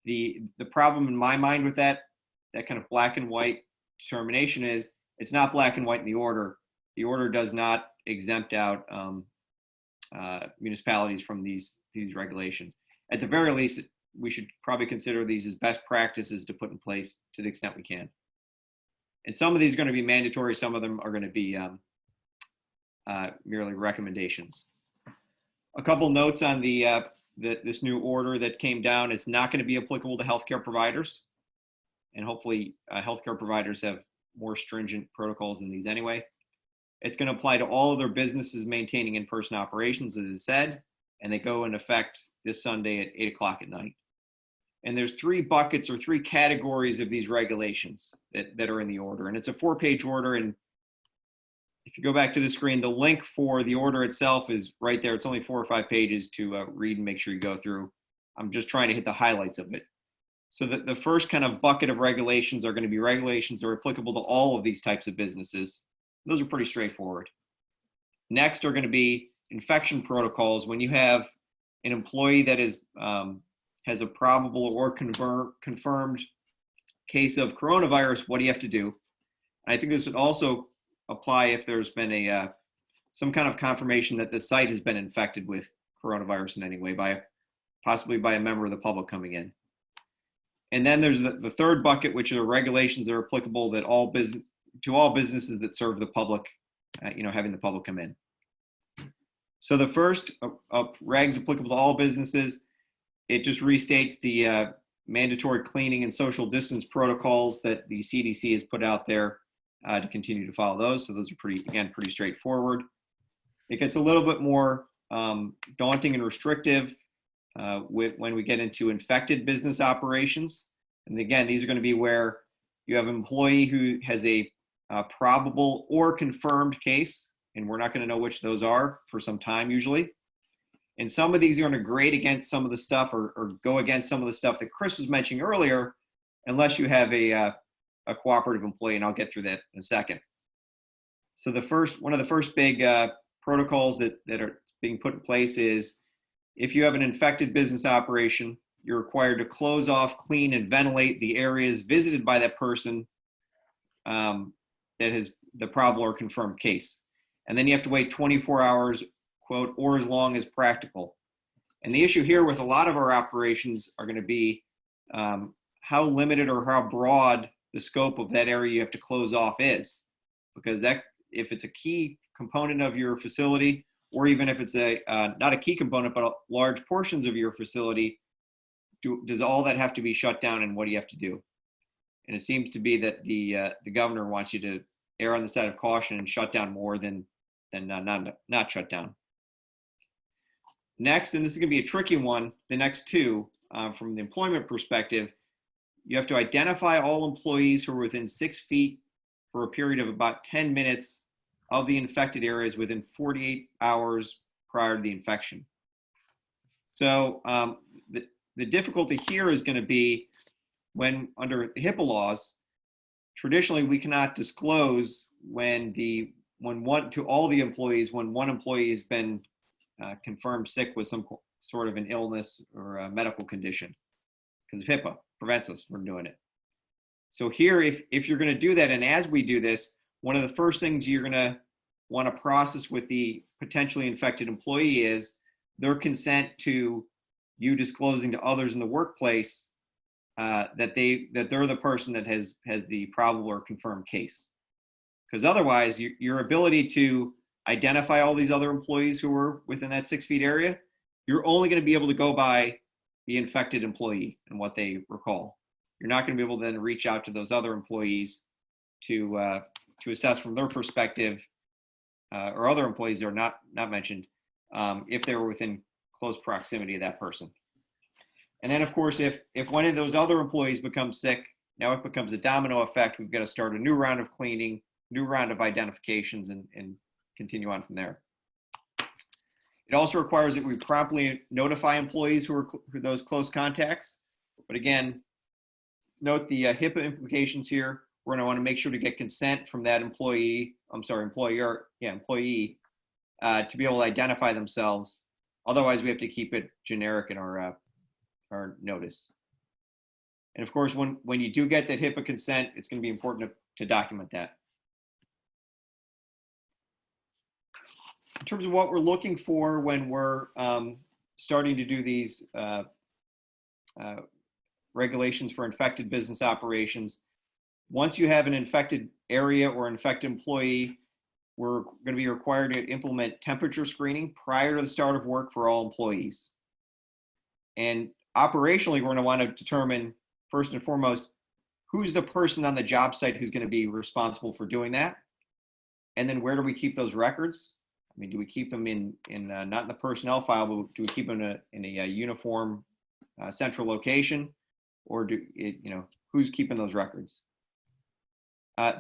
S2: The problem in my mind with that kind of black and white determination is it's not black and white in the order. The order does not exempt out municipalities from these regulations. At the very least, we should probably consider these as best practices to put in place to the extent we can. And some of these are going to be mandatory. Some of them are going to be merely recommendations. A couple notes on this new order that came down. It's not going to be applicable to healthcare providers. And hopefully healthcare providers have more stringent protocols than these anyway. It's going to apply to all of their businesses maintaining in-person operations, as I said, and they go in effect this Sunday at 8 o'clock at night. And there's three buckets or three categories of these regulations that are in the order. And it's a 4-page order. And if you go back to the screen, the link for the order itself is right there. It's only 4 or 5 pages to read and make sure you go through. I'm just trying to hit the highlights of it. So the first kind of bucket of regulations are going to be regulations that are applicable to all of these types of businesses. Those are pretty straightforward. Next are going to be infection protocols. When you have an employee that is has a probable or confirmed case of coronavirus, what do you have to do? And I think this would also apply if there's been some kind of confirmation that the site has been infected with coronavirus in any way, possibly by a member of the public coming in. And then there's the third bucket, which are regulations that are applicable to all businesses that serve the public, having the public come in. So the first regs applicable to all businesses, it just restates the mandatory cleaning and social distance protocols that the CDC has put out there to continue to follow those. So those are pretty straightforward. It gets a little bit more daunting and restrictive when we get into infected business operations. And again, these are going to be where you have an employee who has a probable or confirmed case, and we're not going to know which those are for some time usually. And some of these are going to grade against some of the stuff or go against some of the stuff that Chris was mentioning earlier, unless you have a cooperative employee, and I'll get through that in a second. So one of the first big protocols that are being put in place is if you have an infected business operation, you're required to close off, clean, and ventilate the areas visited by that person that has the probable or confirmed case. And then you have to wait 24 hours, quote, or as long as practical. And the issue here with a lot of our operations are going to be how limited or how broad the scope of that area you have to close off is. Because that, if it's a key component of your facility, or even if it's a not a key component, but large portions of your facility, does all that have to be shut down, and what do you have to do? And it seems to be that the governor wants you to err on the side of caution and shut down more than not shut down. Next, and this is going to be a tricky one, the next two, from the employment perspective, you have to identify all employees who are within 6 feet for a period of about 10 minutes of the infected areas within 48 hours prior to the infection. So the difficulty here is going to be when, under the HIPAA laws, traditionally we cannot disclose when to all the employees when one employee has been confirmed sick with some sort of an illness or a medical condition, because of HIPAA prevents us from doing it. So here, if you're going to do that, and as we do this, one of the first things you're going to want to process with the potentially infected employee is their consent to you disclosing to others in the workplace that they're the person that has the probable or confirmed case. Because otherwise, your ability to identify all these other employees who are within that 6 feet area, you're only going to be able to go by the infected employee and what they recall. You're not going to be able to then reach out to those other employees to assess from their perspective, or other employees that are not mentioned, if they were within close proximity of that person. And then, of course, if one of those other employees becomes sick, now it becomes a domino effect. We've got to start a new round of cleaning, new round of identifications, and continue on from there. It also requires that we promptly notify employees who are those close contacts. But again, note the HIPAA implications here. We're going to want to make sure to get consent from that employee, employer, employee, to be able to identify themselves. Otherwise, we have to keep it generic in our notice. And of course, when you do get that HIPAA consent, it's going to be important to document that. In terms of what we're looking for when we're starting to do these regulations for infected business operations, once you have an infected area or infected employee, we're going to be required to implement temperature screening prior to the start of work for all employees. And operationally, we're going to want to determine, first and foremost, who's the person on the job site who's going to be responsible for doing that? And then where do we keep those records? I mean, do we keep them in not in the personnel file, but do we keep them in a uniform central location, or who's keeping those records?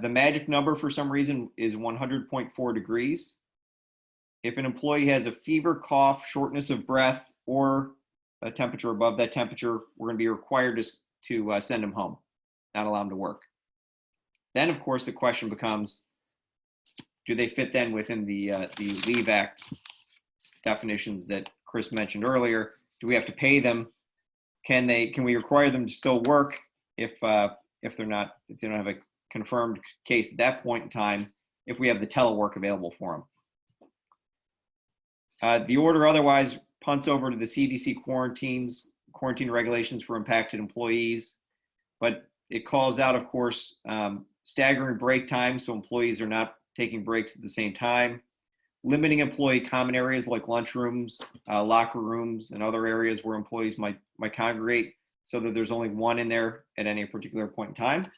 S2: The magic number for some reason is 100.4 degrees. If an employee has a fever, cough, shortness of breath, or a temperature above that temperature, we're going to be required to send them home, not allow them to work. Then, of course, the question becomes, do they fit then within the Leave Act definitions that Chris mentioned earlier? Do we have to pay them? Can we require them to still work if they don't have a confirmed case at that point in time, if we have the telework available for them? The order otherwise punts over to the CDC quarantine regulations for impacted employees, but it calls out, of course, staggering break times so employees are not taking breaks at the same time, limiting employee common areas like lunchrooms, locker rooms, and other areas where employees might congregate, so that there's only one in there at any particular point in time.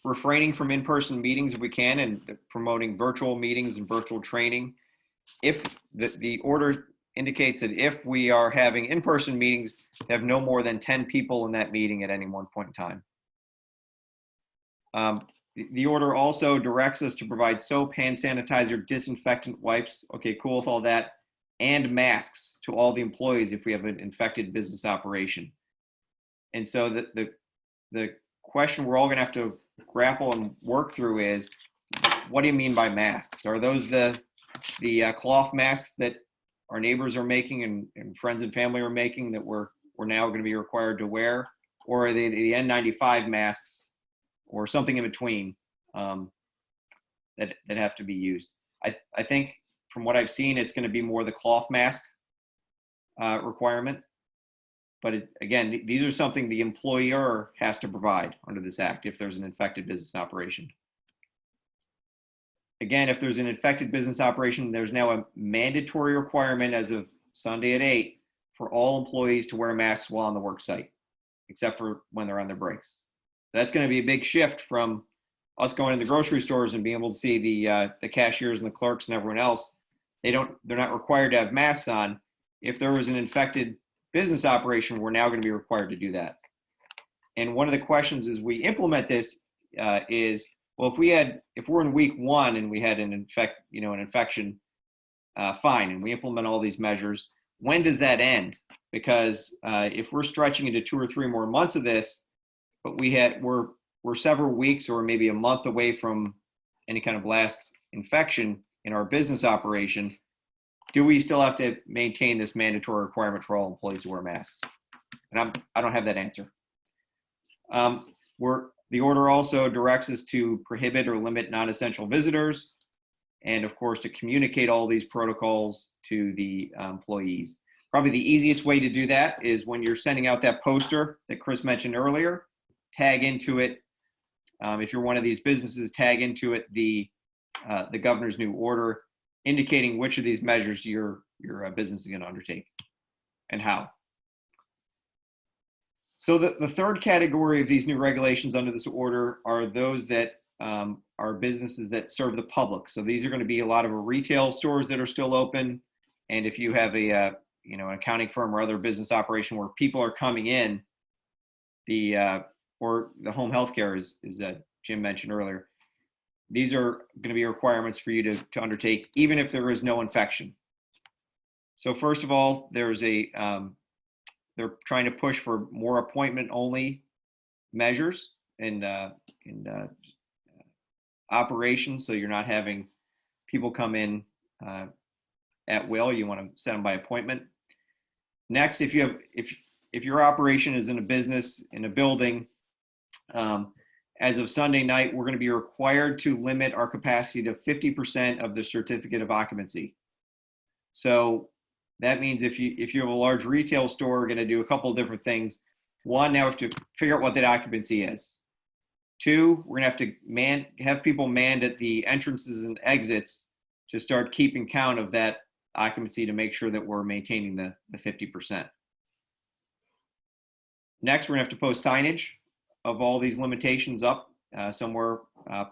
S2: Refraining from in-person meetings if we can, and promoting virtual meetings and virtual training. If the order indicates that if we are having in-person meetings, have no more than 10 people in that meeting at any one point in time. The order also directs us to provide soap, hand sanitizer, disinfectant wipes, okay, cool with all that, and masks to all the employees if we have an infected business operation. And so the question we're all going to have to grapple and work through is, what do you mean by masks? Are those the cloth masks that our neighbors are making and friends and family are making that we're now going to be required to wear? Or are they the N95 masks or something in between that have to be used? I think from what I've seen, it's going to be more the cloth mask requirement. But again, these are something the employer has to provide under this act if there's an infected business operation. Again, if there's an infected business operation, there's now a mandatory requirement as of Sunday at 8 for all employees to wear masks while on the work site, except for when they're on their breaks. That's going to be a big shift from us going to the grocery stores and being able to see the cashiers and the clerks and everyone else. They're not required to have masks on. If there was an infected business operation, we're now going to be required to do that. And one of the questions as we implement this is, well, if we're in week 1 and we had an infection, fine, and we implement all these measures, when does that end? Because if we're stretching into 2 or 3 more months of this, but we're several weeks or maybe a month away from any kind of last infection in our business operation, do we still have to maintain this mandatory requirement for all employees to wear masks? And I don't have that answer. The order also directs us to prohibit or limit non-essential visitors, and of course to communicate all these protocols to the employees. Probably the easiest way to do that is when you're sending out that poster that Chris mentioned earlier, tag into it. If you're one of these businesses, tag into it the governor's new order indicating which of these measures your business is going to undertake and how. So the third category of these new regulations under this order are those that are businesses that serve the public. So these are going to be a lot of retail stores that are still open. And if you have an accounting firm or other business operation where people are coming in, or the home healthcare is Jim mentioned earlier, these are going to be requirements for you to undertake, even if there is no infection. So first of all, they're trying to push for more appointment-only measures in operations. So you're not having people come in at will. You want to set them by appointment. Next, if your operation is in a business in a building, as of Sunday night, we're going to be required to limit our capacity to 50% of the certificate of occupancy. So that means if you have a large retail store, we're going to do a couple of different things. One, now we have to figure out what that occupancy is. 2, we're going to have to have people manned at the entrances and exits to start keeping count of that occupancy to make sure that we're maintaining the 50%. Next, we're going to have to post signage of all these limitations up somewhere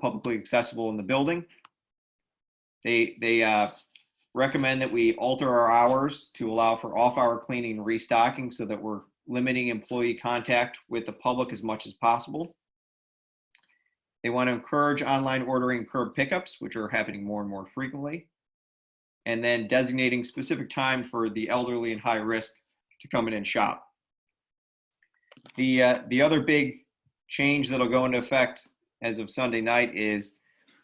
S2: publicly accessible in the building. They recommend that we alter our hours to allow for off-hour cleaning and restocking so that we're limiting employee contact with the public as much as possible. They want to encourage online ordering and curb pickups, which are happening more and more frequently. And then designating specific time for the elderly and high risk to come in and shop. The other big change that'll go into effect as of Sunday night is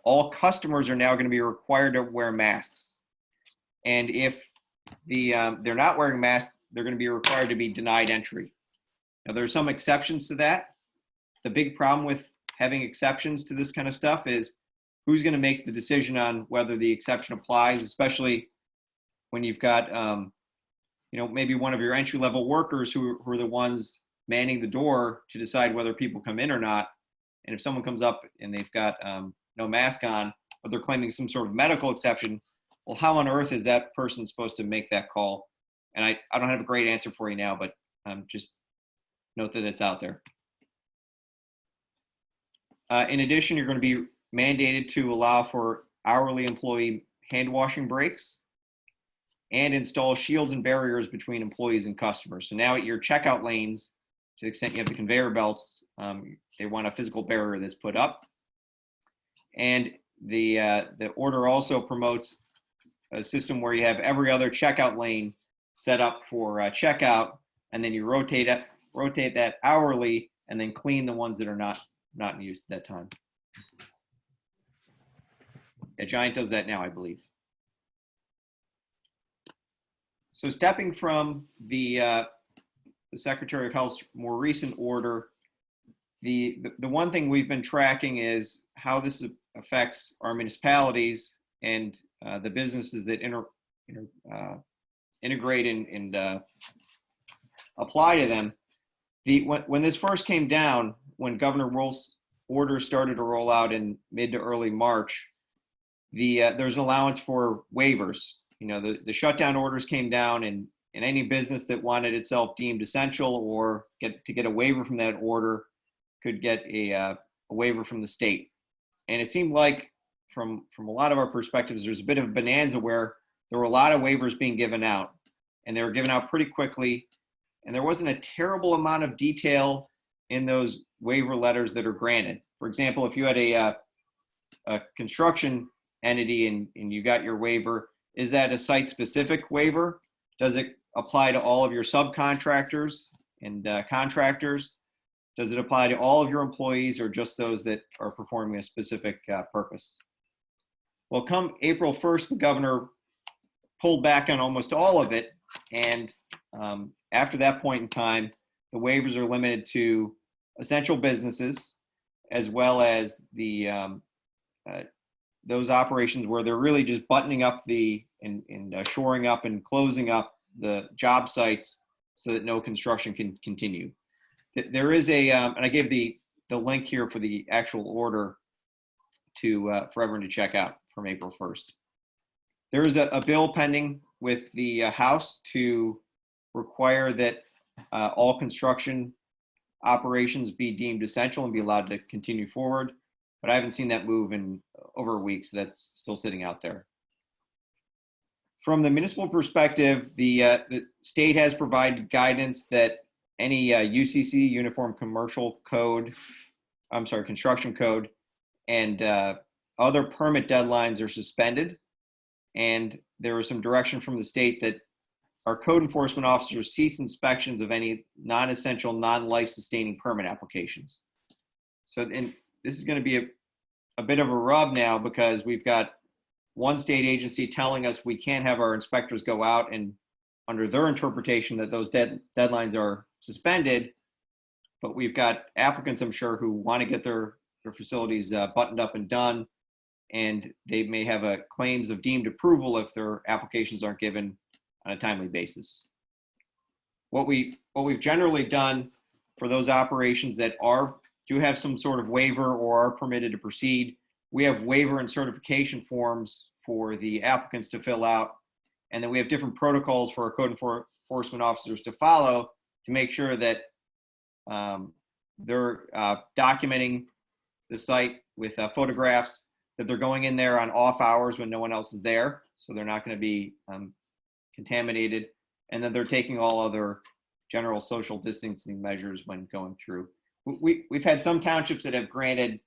S2: all customers are now going to be required to wear masks. And if they're not wearing masks, they're going to be required to be denied entry. Now, there's some exceptions to that. The big problem with having exceptions to this kind of stuff is who's going to make the decision on whether the exception applies, especially when you've got, maybe one of your entry-level workers who are the ones manning the door to decide whether people come in or not. And if someone comes up and they've got no mask on, but they're claiming some sort of medical exception, well, how on earth is that person supposed to make that call? And I don't have a great answer for you now, but just note that it's out there. In addition, you're going to be mandated to allow for hourly employee hand washing breaks and install shields and barriers between employees and customers. So now at your checkout lanes, to the extent you have the conveyor belts, they want a physical barrier that's put up. And the order also promotes a system where you have every other checkout lane set up for checkout, and then you rotate that hourly, and then clean the ones that are not in use at that time. Yeah, Giant does that now, I believe. So stepping from the Secretary of Health's more recent order, the one thing we've been tracking is how this affects our municipalities and the businesses that integrate and apply to them. When this first came down, when Governor Wolf's orders started to roll out in mid to early March, there's an allowance for waivers. The shutdown orders came down, and any business that wanted itself deemed essential or get a waiver from that order could get a waiver from the state. And it seemed like from a lot of our perspectives, there's a bit of a bonanza where there were a lot of waivers being given out, and they were given out pretty quickly. And there wasn't a terrible amount of detail in those waiver letters that are granted. For example, if you had a construction entity and you got your waiver, is that a site-specific waiver? Does it apply to all of your subcontractors and contractors? Does it apply to all of your employees or just those that are performing a specific purpose? Well, come April 1st, the governor pulled back on almost all of it. And after that point in time, the waivers are limited to essential businesses, as well as those operations where they're really just buttoning up and shoring up and closing up the job sites so that no construction can continue. There is and I gave the link here for the actual order for everyone to check out from April 1st. There is a bill pending with the House to require that all construction operations be deemed essential and be allowed to continue forward. But I haven't seen that move in over a week, so that's still sitting out there. From the municipal perspective, the state has provided guidance that any UCC, Uniform Commercial Code, Construction Code, and other permit deadlines are suspended. And there was some direction from the state that our code enforcement officers cease inspections of any non-essential, non-life sustaining permit applications. So, and this is going to be a bit of a rub now, because we've got one state agency telling us we can't have our inspectors go out, and under their interpretation that those deadlines are suspended, but we've got applicants, I'm sure, who want to get their facilities buttoned up and done, and they may have claims of deemed approval if their applications aren't given on a timely basis. What we've generally done for those operations that do have some sort of waiver or are permitted to proceed, we have waiver and certification forms for the applicants to fill out, and then we have different protocols for our code enforcement officers to follow to make sure that they're documenting the site with photographs, that they're going in there on off hours when no one else is there, so they're not going to be contaminated, and then they're taking all other general social distancing measures when going through. We've had some townships that have granted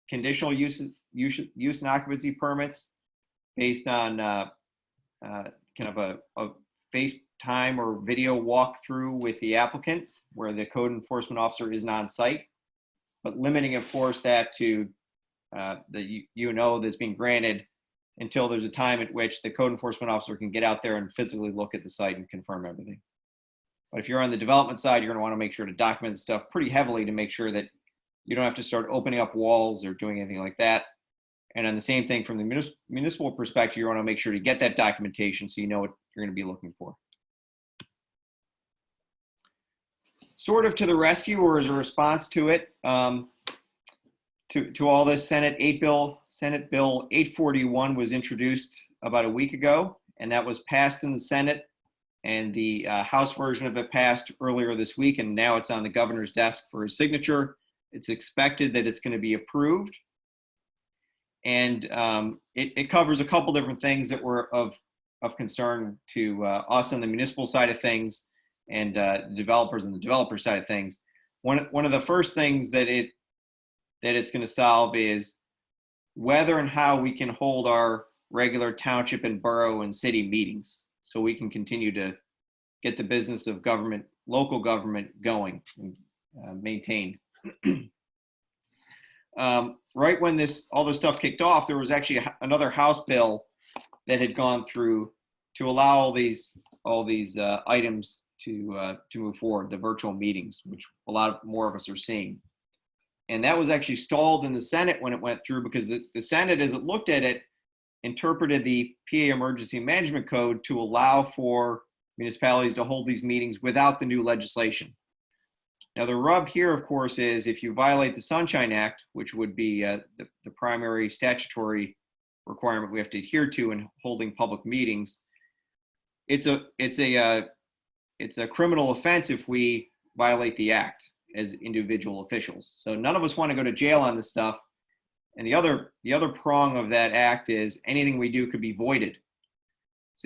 S2: conditional use and occupancy permits based on kind of a FaceTime or video walkthrough with the applicant, where the code enforcement officer is on site, but limiting, of course, that to the UNO that's being granted until there's a time at which the code enforcement officer can get out there and physically look at the site and confirm everything. But if you're on the development side, you're going to want to make sure to document the stuff pretty heavily to make sure that you don't have to start opening up walls or doing anything like that. And on the same thing from the municipal perspective, you want to make sure to get that documentation so you know what you're going to be looking for. Sort of to the rescue, or as a response to it, to all this, Senate Bill 841 was introduced about a week ago, and that was passed in the Senate, and the House version of it passed earlier this week, and now it's on the governor's desk for his signature. It's expected that it's going to be approved, and it covers a couple different things that were of concern to us on the municipal side of things and developers on the developer side of things. One of the first things that it's going to solve is whether and how we can hold our regular township and borough and city meetings, so we can continue to get the business of government, local government, going and maintained. Right when all this stuff kicked off, there was actually another House bill that had gone through to allow all these items to move forward, the virtual meetings, which a lot more of us are seeing. And that was actually stalled in the Senate when it went through, because the Senate, as it looked at it, interpreted the PA Emergency Management Code to allow for municipalities to hold these meetings without the new legislation. Now, the rub here, of course, is if you violate the Sunshine Act, which would be the primary statutory requirement we have to adhere to in holding public meetings, it's a criminal offense if we violate the act as individual officials. So none of us want to go to jail on this stuff. And the other prong of that act is anything we do could be voided.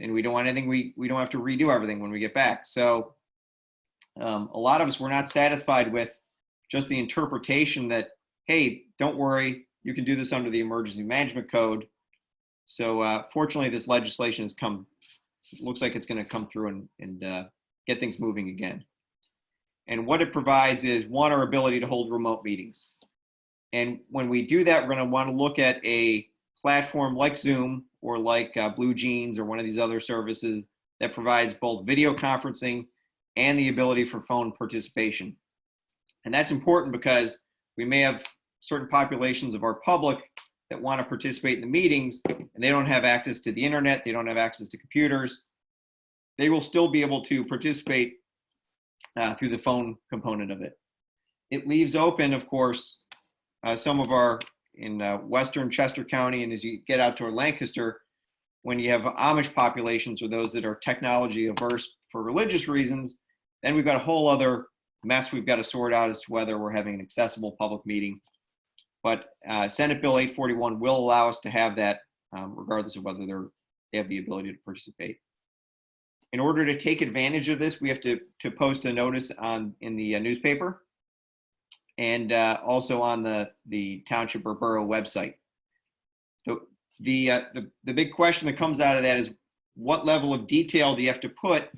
S2: And we don't want anything, we don't have to redo everything when we get back. So a lot of us were not satisfied with just the interpretation that, hey, don't worry, you can do this under the Emergency Management Code. So fortunately, this legislation has come, looks like it's going to come through and get things moving again. And what it provides is, one, our ability to hold remote meetings. And when we do that, we're going to want to look at a platform like Zoom or like Blue Jeans or one of these other services that provides both video conferencing and the ability for phone participation. And that's important because we may have certain populations of our public that want to participate in the meetings and they don't have access to the internet, they don't have access to computers. They will still be able to participate through the phone component of it. It leaves open, of course, some of our, in Western Chester County, and as you get out toward Lancaster, when you have Amish populations or those that are technology averse for religious reasons, then we've got a whole other mess we've got to sort out as to whether we're having an accessible public meeting. But Senate Bill 841 will allow us to have that regardless of whether they have the ability to participate. In order to take advantage of this, we have to post a notice in the newspaper and also on the township or borough website. So the big question that comes out of that is, what level of detail do you have to put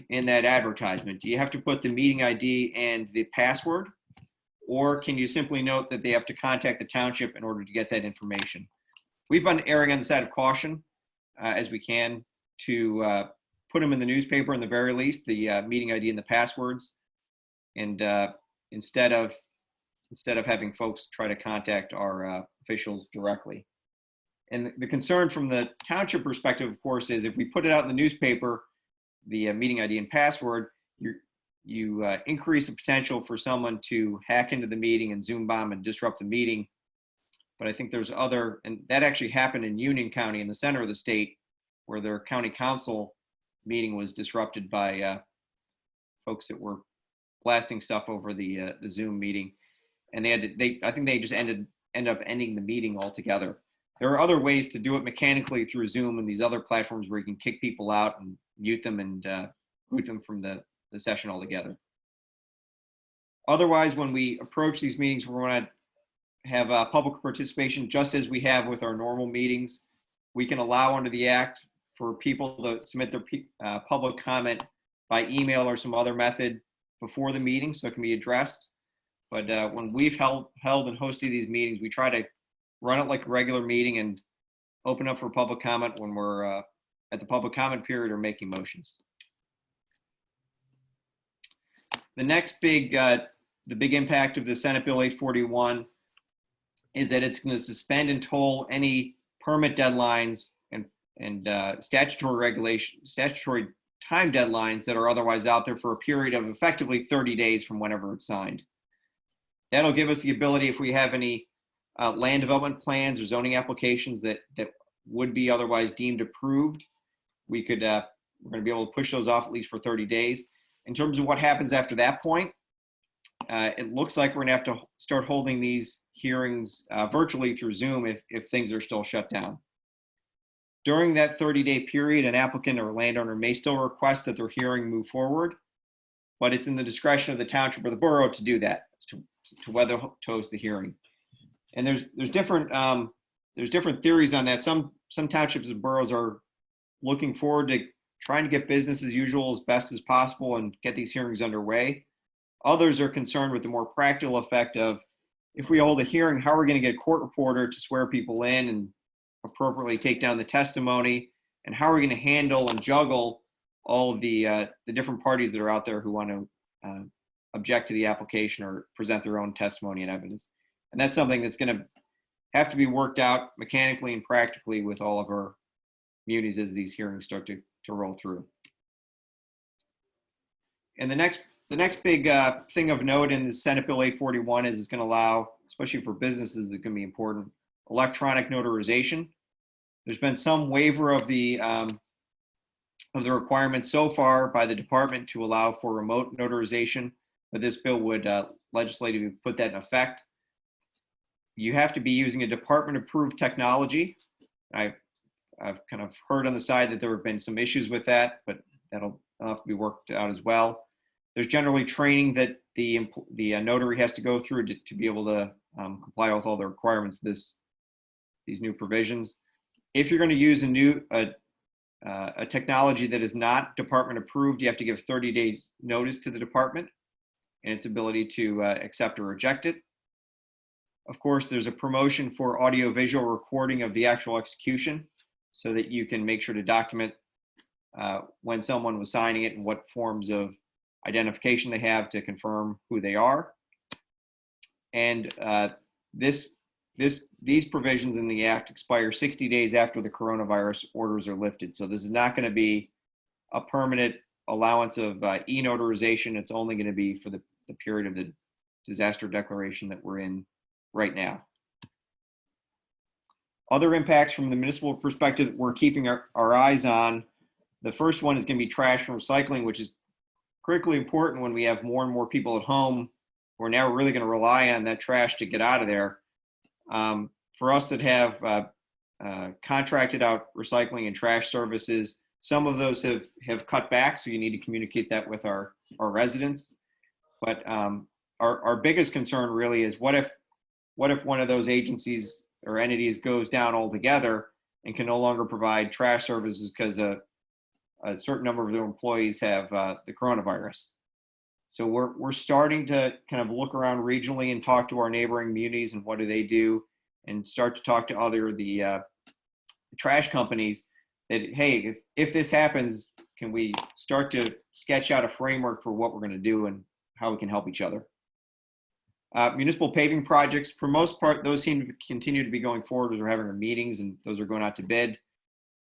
S2: in that advertisement? Do you have to put the meeting ID and the password, or can you simply note that they have to contact the township in order to get that information? We've been erring on the side of caution as we can to put them in the newspaper in the very least, the meeting ID and the passwords, and instead of having folks try to contact our officials directly. And the concern from the township perspective, of course, is if we put it out in the newspaper, the meeting ID and password, you increase the potential for someone to hack into the meeting and Zoom bomb and disrupt the meeting. But I think there's other, and that actually happened in Union County in the center of the state, where their county council meeting was disrupted by folks that were blasting stuff over the Zoom meeting, and I think they just ended up ending the meeting altogether. There are other ways to do it mechanically through Zoom and these other platforms where you can kick people out and mute them and boot them from the session altogether. Otherwise, when we approach these meetings, we're going to have public participation just as we have with our normal meetings. We can allow under the Act for people to submit their public comment by email or some other method before the meeting, so it can be addressed. But when we've held and hosted these meetings, we try to run it like a regular meeting and open up for public comment when we're at the public comment period or making motions. The next big, the big impact of the Senate Bill 841 is that it's going to suspend and toll any permit deadlines and statutory time deadlines that are otherwise out there for a period of effectively 30 days from whenever it's signed. That'll give us the ability, if we have any land development plans or zoning applications that would be otherwise deemed approved, we're going to be able to push those off at least for 30 days. In terms of what happens after that point, it looks like we're going to have to start holding these hearings virtually through Zoom if things are still shut down. During that 30-day period, an applicant or landowner may still request that their hearing move forward, but it's in the discretion of the township or the borough to do that, to whether to host the hearing. And there's different theories on that. Some townships and boroughs are looking forward to trying to get business as usual as best as possible and get these hearings underway. Others are concerned with the more practical effect of, if we hold a hearing, how are we going to get a court reporter to swear people in and appropriately take down the testimony, and how are we going to handle and juggle all of the different parties that are out there who want to object to the application or present their own testimony and evidence. And that's something that's going to have to be worked out mechanically and practically with all of our munis as these hearings start to roll through. And the next big thing of note in the Senate Bill 841 is it's going to allow, especially for businesses, it's going to be important, electronic notarization. There's been some waiver of the requirements so far by the department to allow for remote notarization, but this bill would legislatively put that in effect. You have to be using a department-approved technology. I've kind of heard on the side that there have been some issues with that, but that'll have to be worked out as well. There's generally training that the notary has to go through to be able to comply with all the requirements of these new provisions. If you're going to use a technology that is not department approved, you have to give 30 days notice to the department and its ability to accept or reject it. Of course, there's a promotion for audio-visual recording of the actual execution so that you can make sure to document when someone was signing it and what forms of identification they have to confirm who they are. And these provisions in the Act expire 60 days after the coronavirus orders are lifted. So this is not going to be a permanent allowance of e-notarization. It's only going to be for the period of the disaster declaration that we're in right now. Other impacts from the municipal perspective that we're keeping our eyes on, the first one is going to be trash and recycling, which is critically important when we have more and more people at home. We're now really going to rely on that trash to get out of there. For us that have contracted out recycling and trash services, some of those have cut back, so you need to communicate that with our residents. But our biggest concern really is what if one of those agencies or entities goes down altogether and can no longer provide trash services because a certain number of their employees have the coronavirus. So we're starting to kind of look around regionally and talk to our neighboring munis and what do they do, and start to talk to the trash companies that, hey, if this happens, can we start to sketch out a framework for what we're going to do and how we can help each other. Municipal paving projects, for most part, those seem to continue to be going forward as we're having our meetings and those are going out to bid.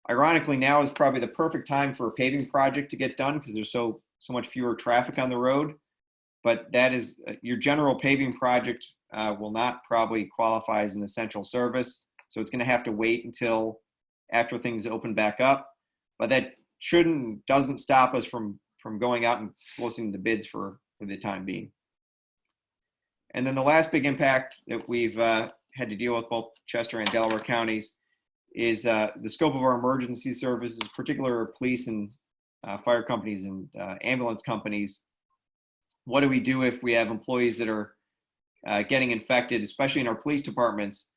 S2: Ironically, now is probably the perfect time for a paving project to get done because there's so much fewer traffic on the road. But that is, your general paving project will not probably qualify as an essential service. So it's going to have to wait until after things open back up. But that doesn't stop us from going out and soliciting the bids for the time being. And then the last big impact that we've had to deal with both Chester and Delaware counties is the scope of our emergency services, particularly police and fire companies and ambulance companies. What do we do if we have employees that are getting infected, especially in our police departments?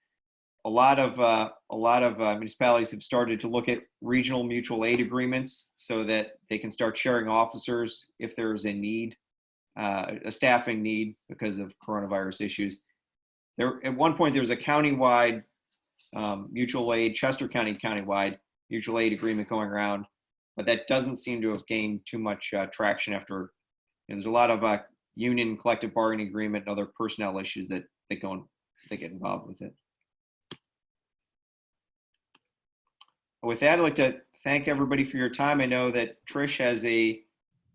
S2: A lot of municipalities have started to look at regional mutual aid agreements so that they can start sharing officers if there's a need, a staffing need because of coronavirus issues. At one point, there was a countywide mutual aid, Chester County countywide mutual aid agreement going around, but that doesn't seem to have gained too much traction after. There's a lot of union collective bargaining agreement and other personnel issues that get involved with it. With that, I'd like to thank everybody for your time. I know that Trish has a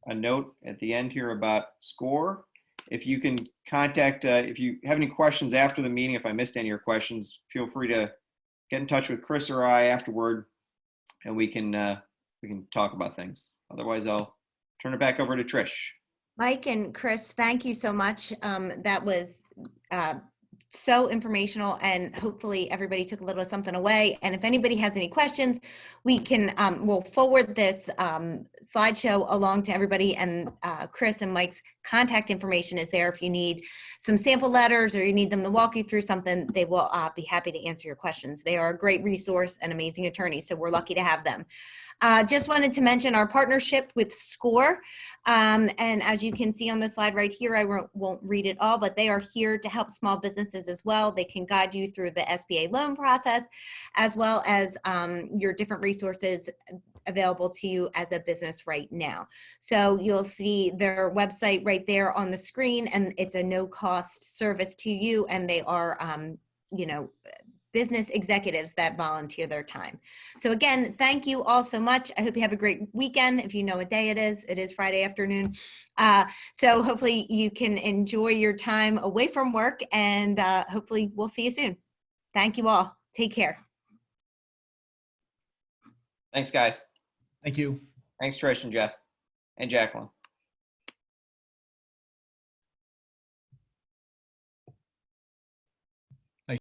S2: note at the end here about SCORE. If you can contact, if you have any questions after the meeting, if I missed any of your questions, feel free to get in touch with Chris or I afterward, and we can talk about things. Otherwise, I'll turn it back over to Trish.
S3: Mike and Chris, thank you so much. That was so informational, and hopefully everybody took a little something away. And if anybody has any questions, we can we'll forward this slideshow along to everybody, and Chris and Mike's contact information is there. If you need some sample letters or you need them to walk you through something, they will be happy to answer your questions. They are a great resource and amazing attorneys, so we're lucky to have them. Just wanted to mention our partnership with SCORE. And as you can see on the slide right here, I won't read it all, but they are here to help small businesses as well. They can guide you through the SBA loan process, as well as your different resources available to you as a business right now. So you'll see their website right there on the screen, and it's a no-cost service to you, and they are business executives that volunteer their time. So again, thank you all so much. I hope you have a great weekend. If you know what day it is Friday afternoon. So hopefully you can enjoy your time away from work, and hopefully we'll see you soon. Thank you all. Take care.
S2: Thanks, guys.
S1: Thank you.
S2: Thanks, Trish and Jess and Jacqueline.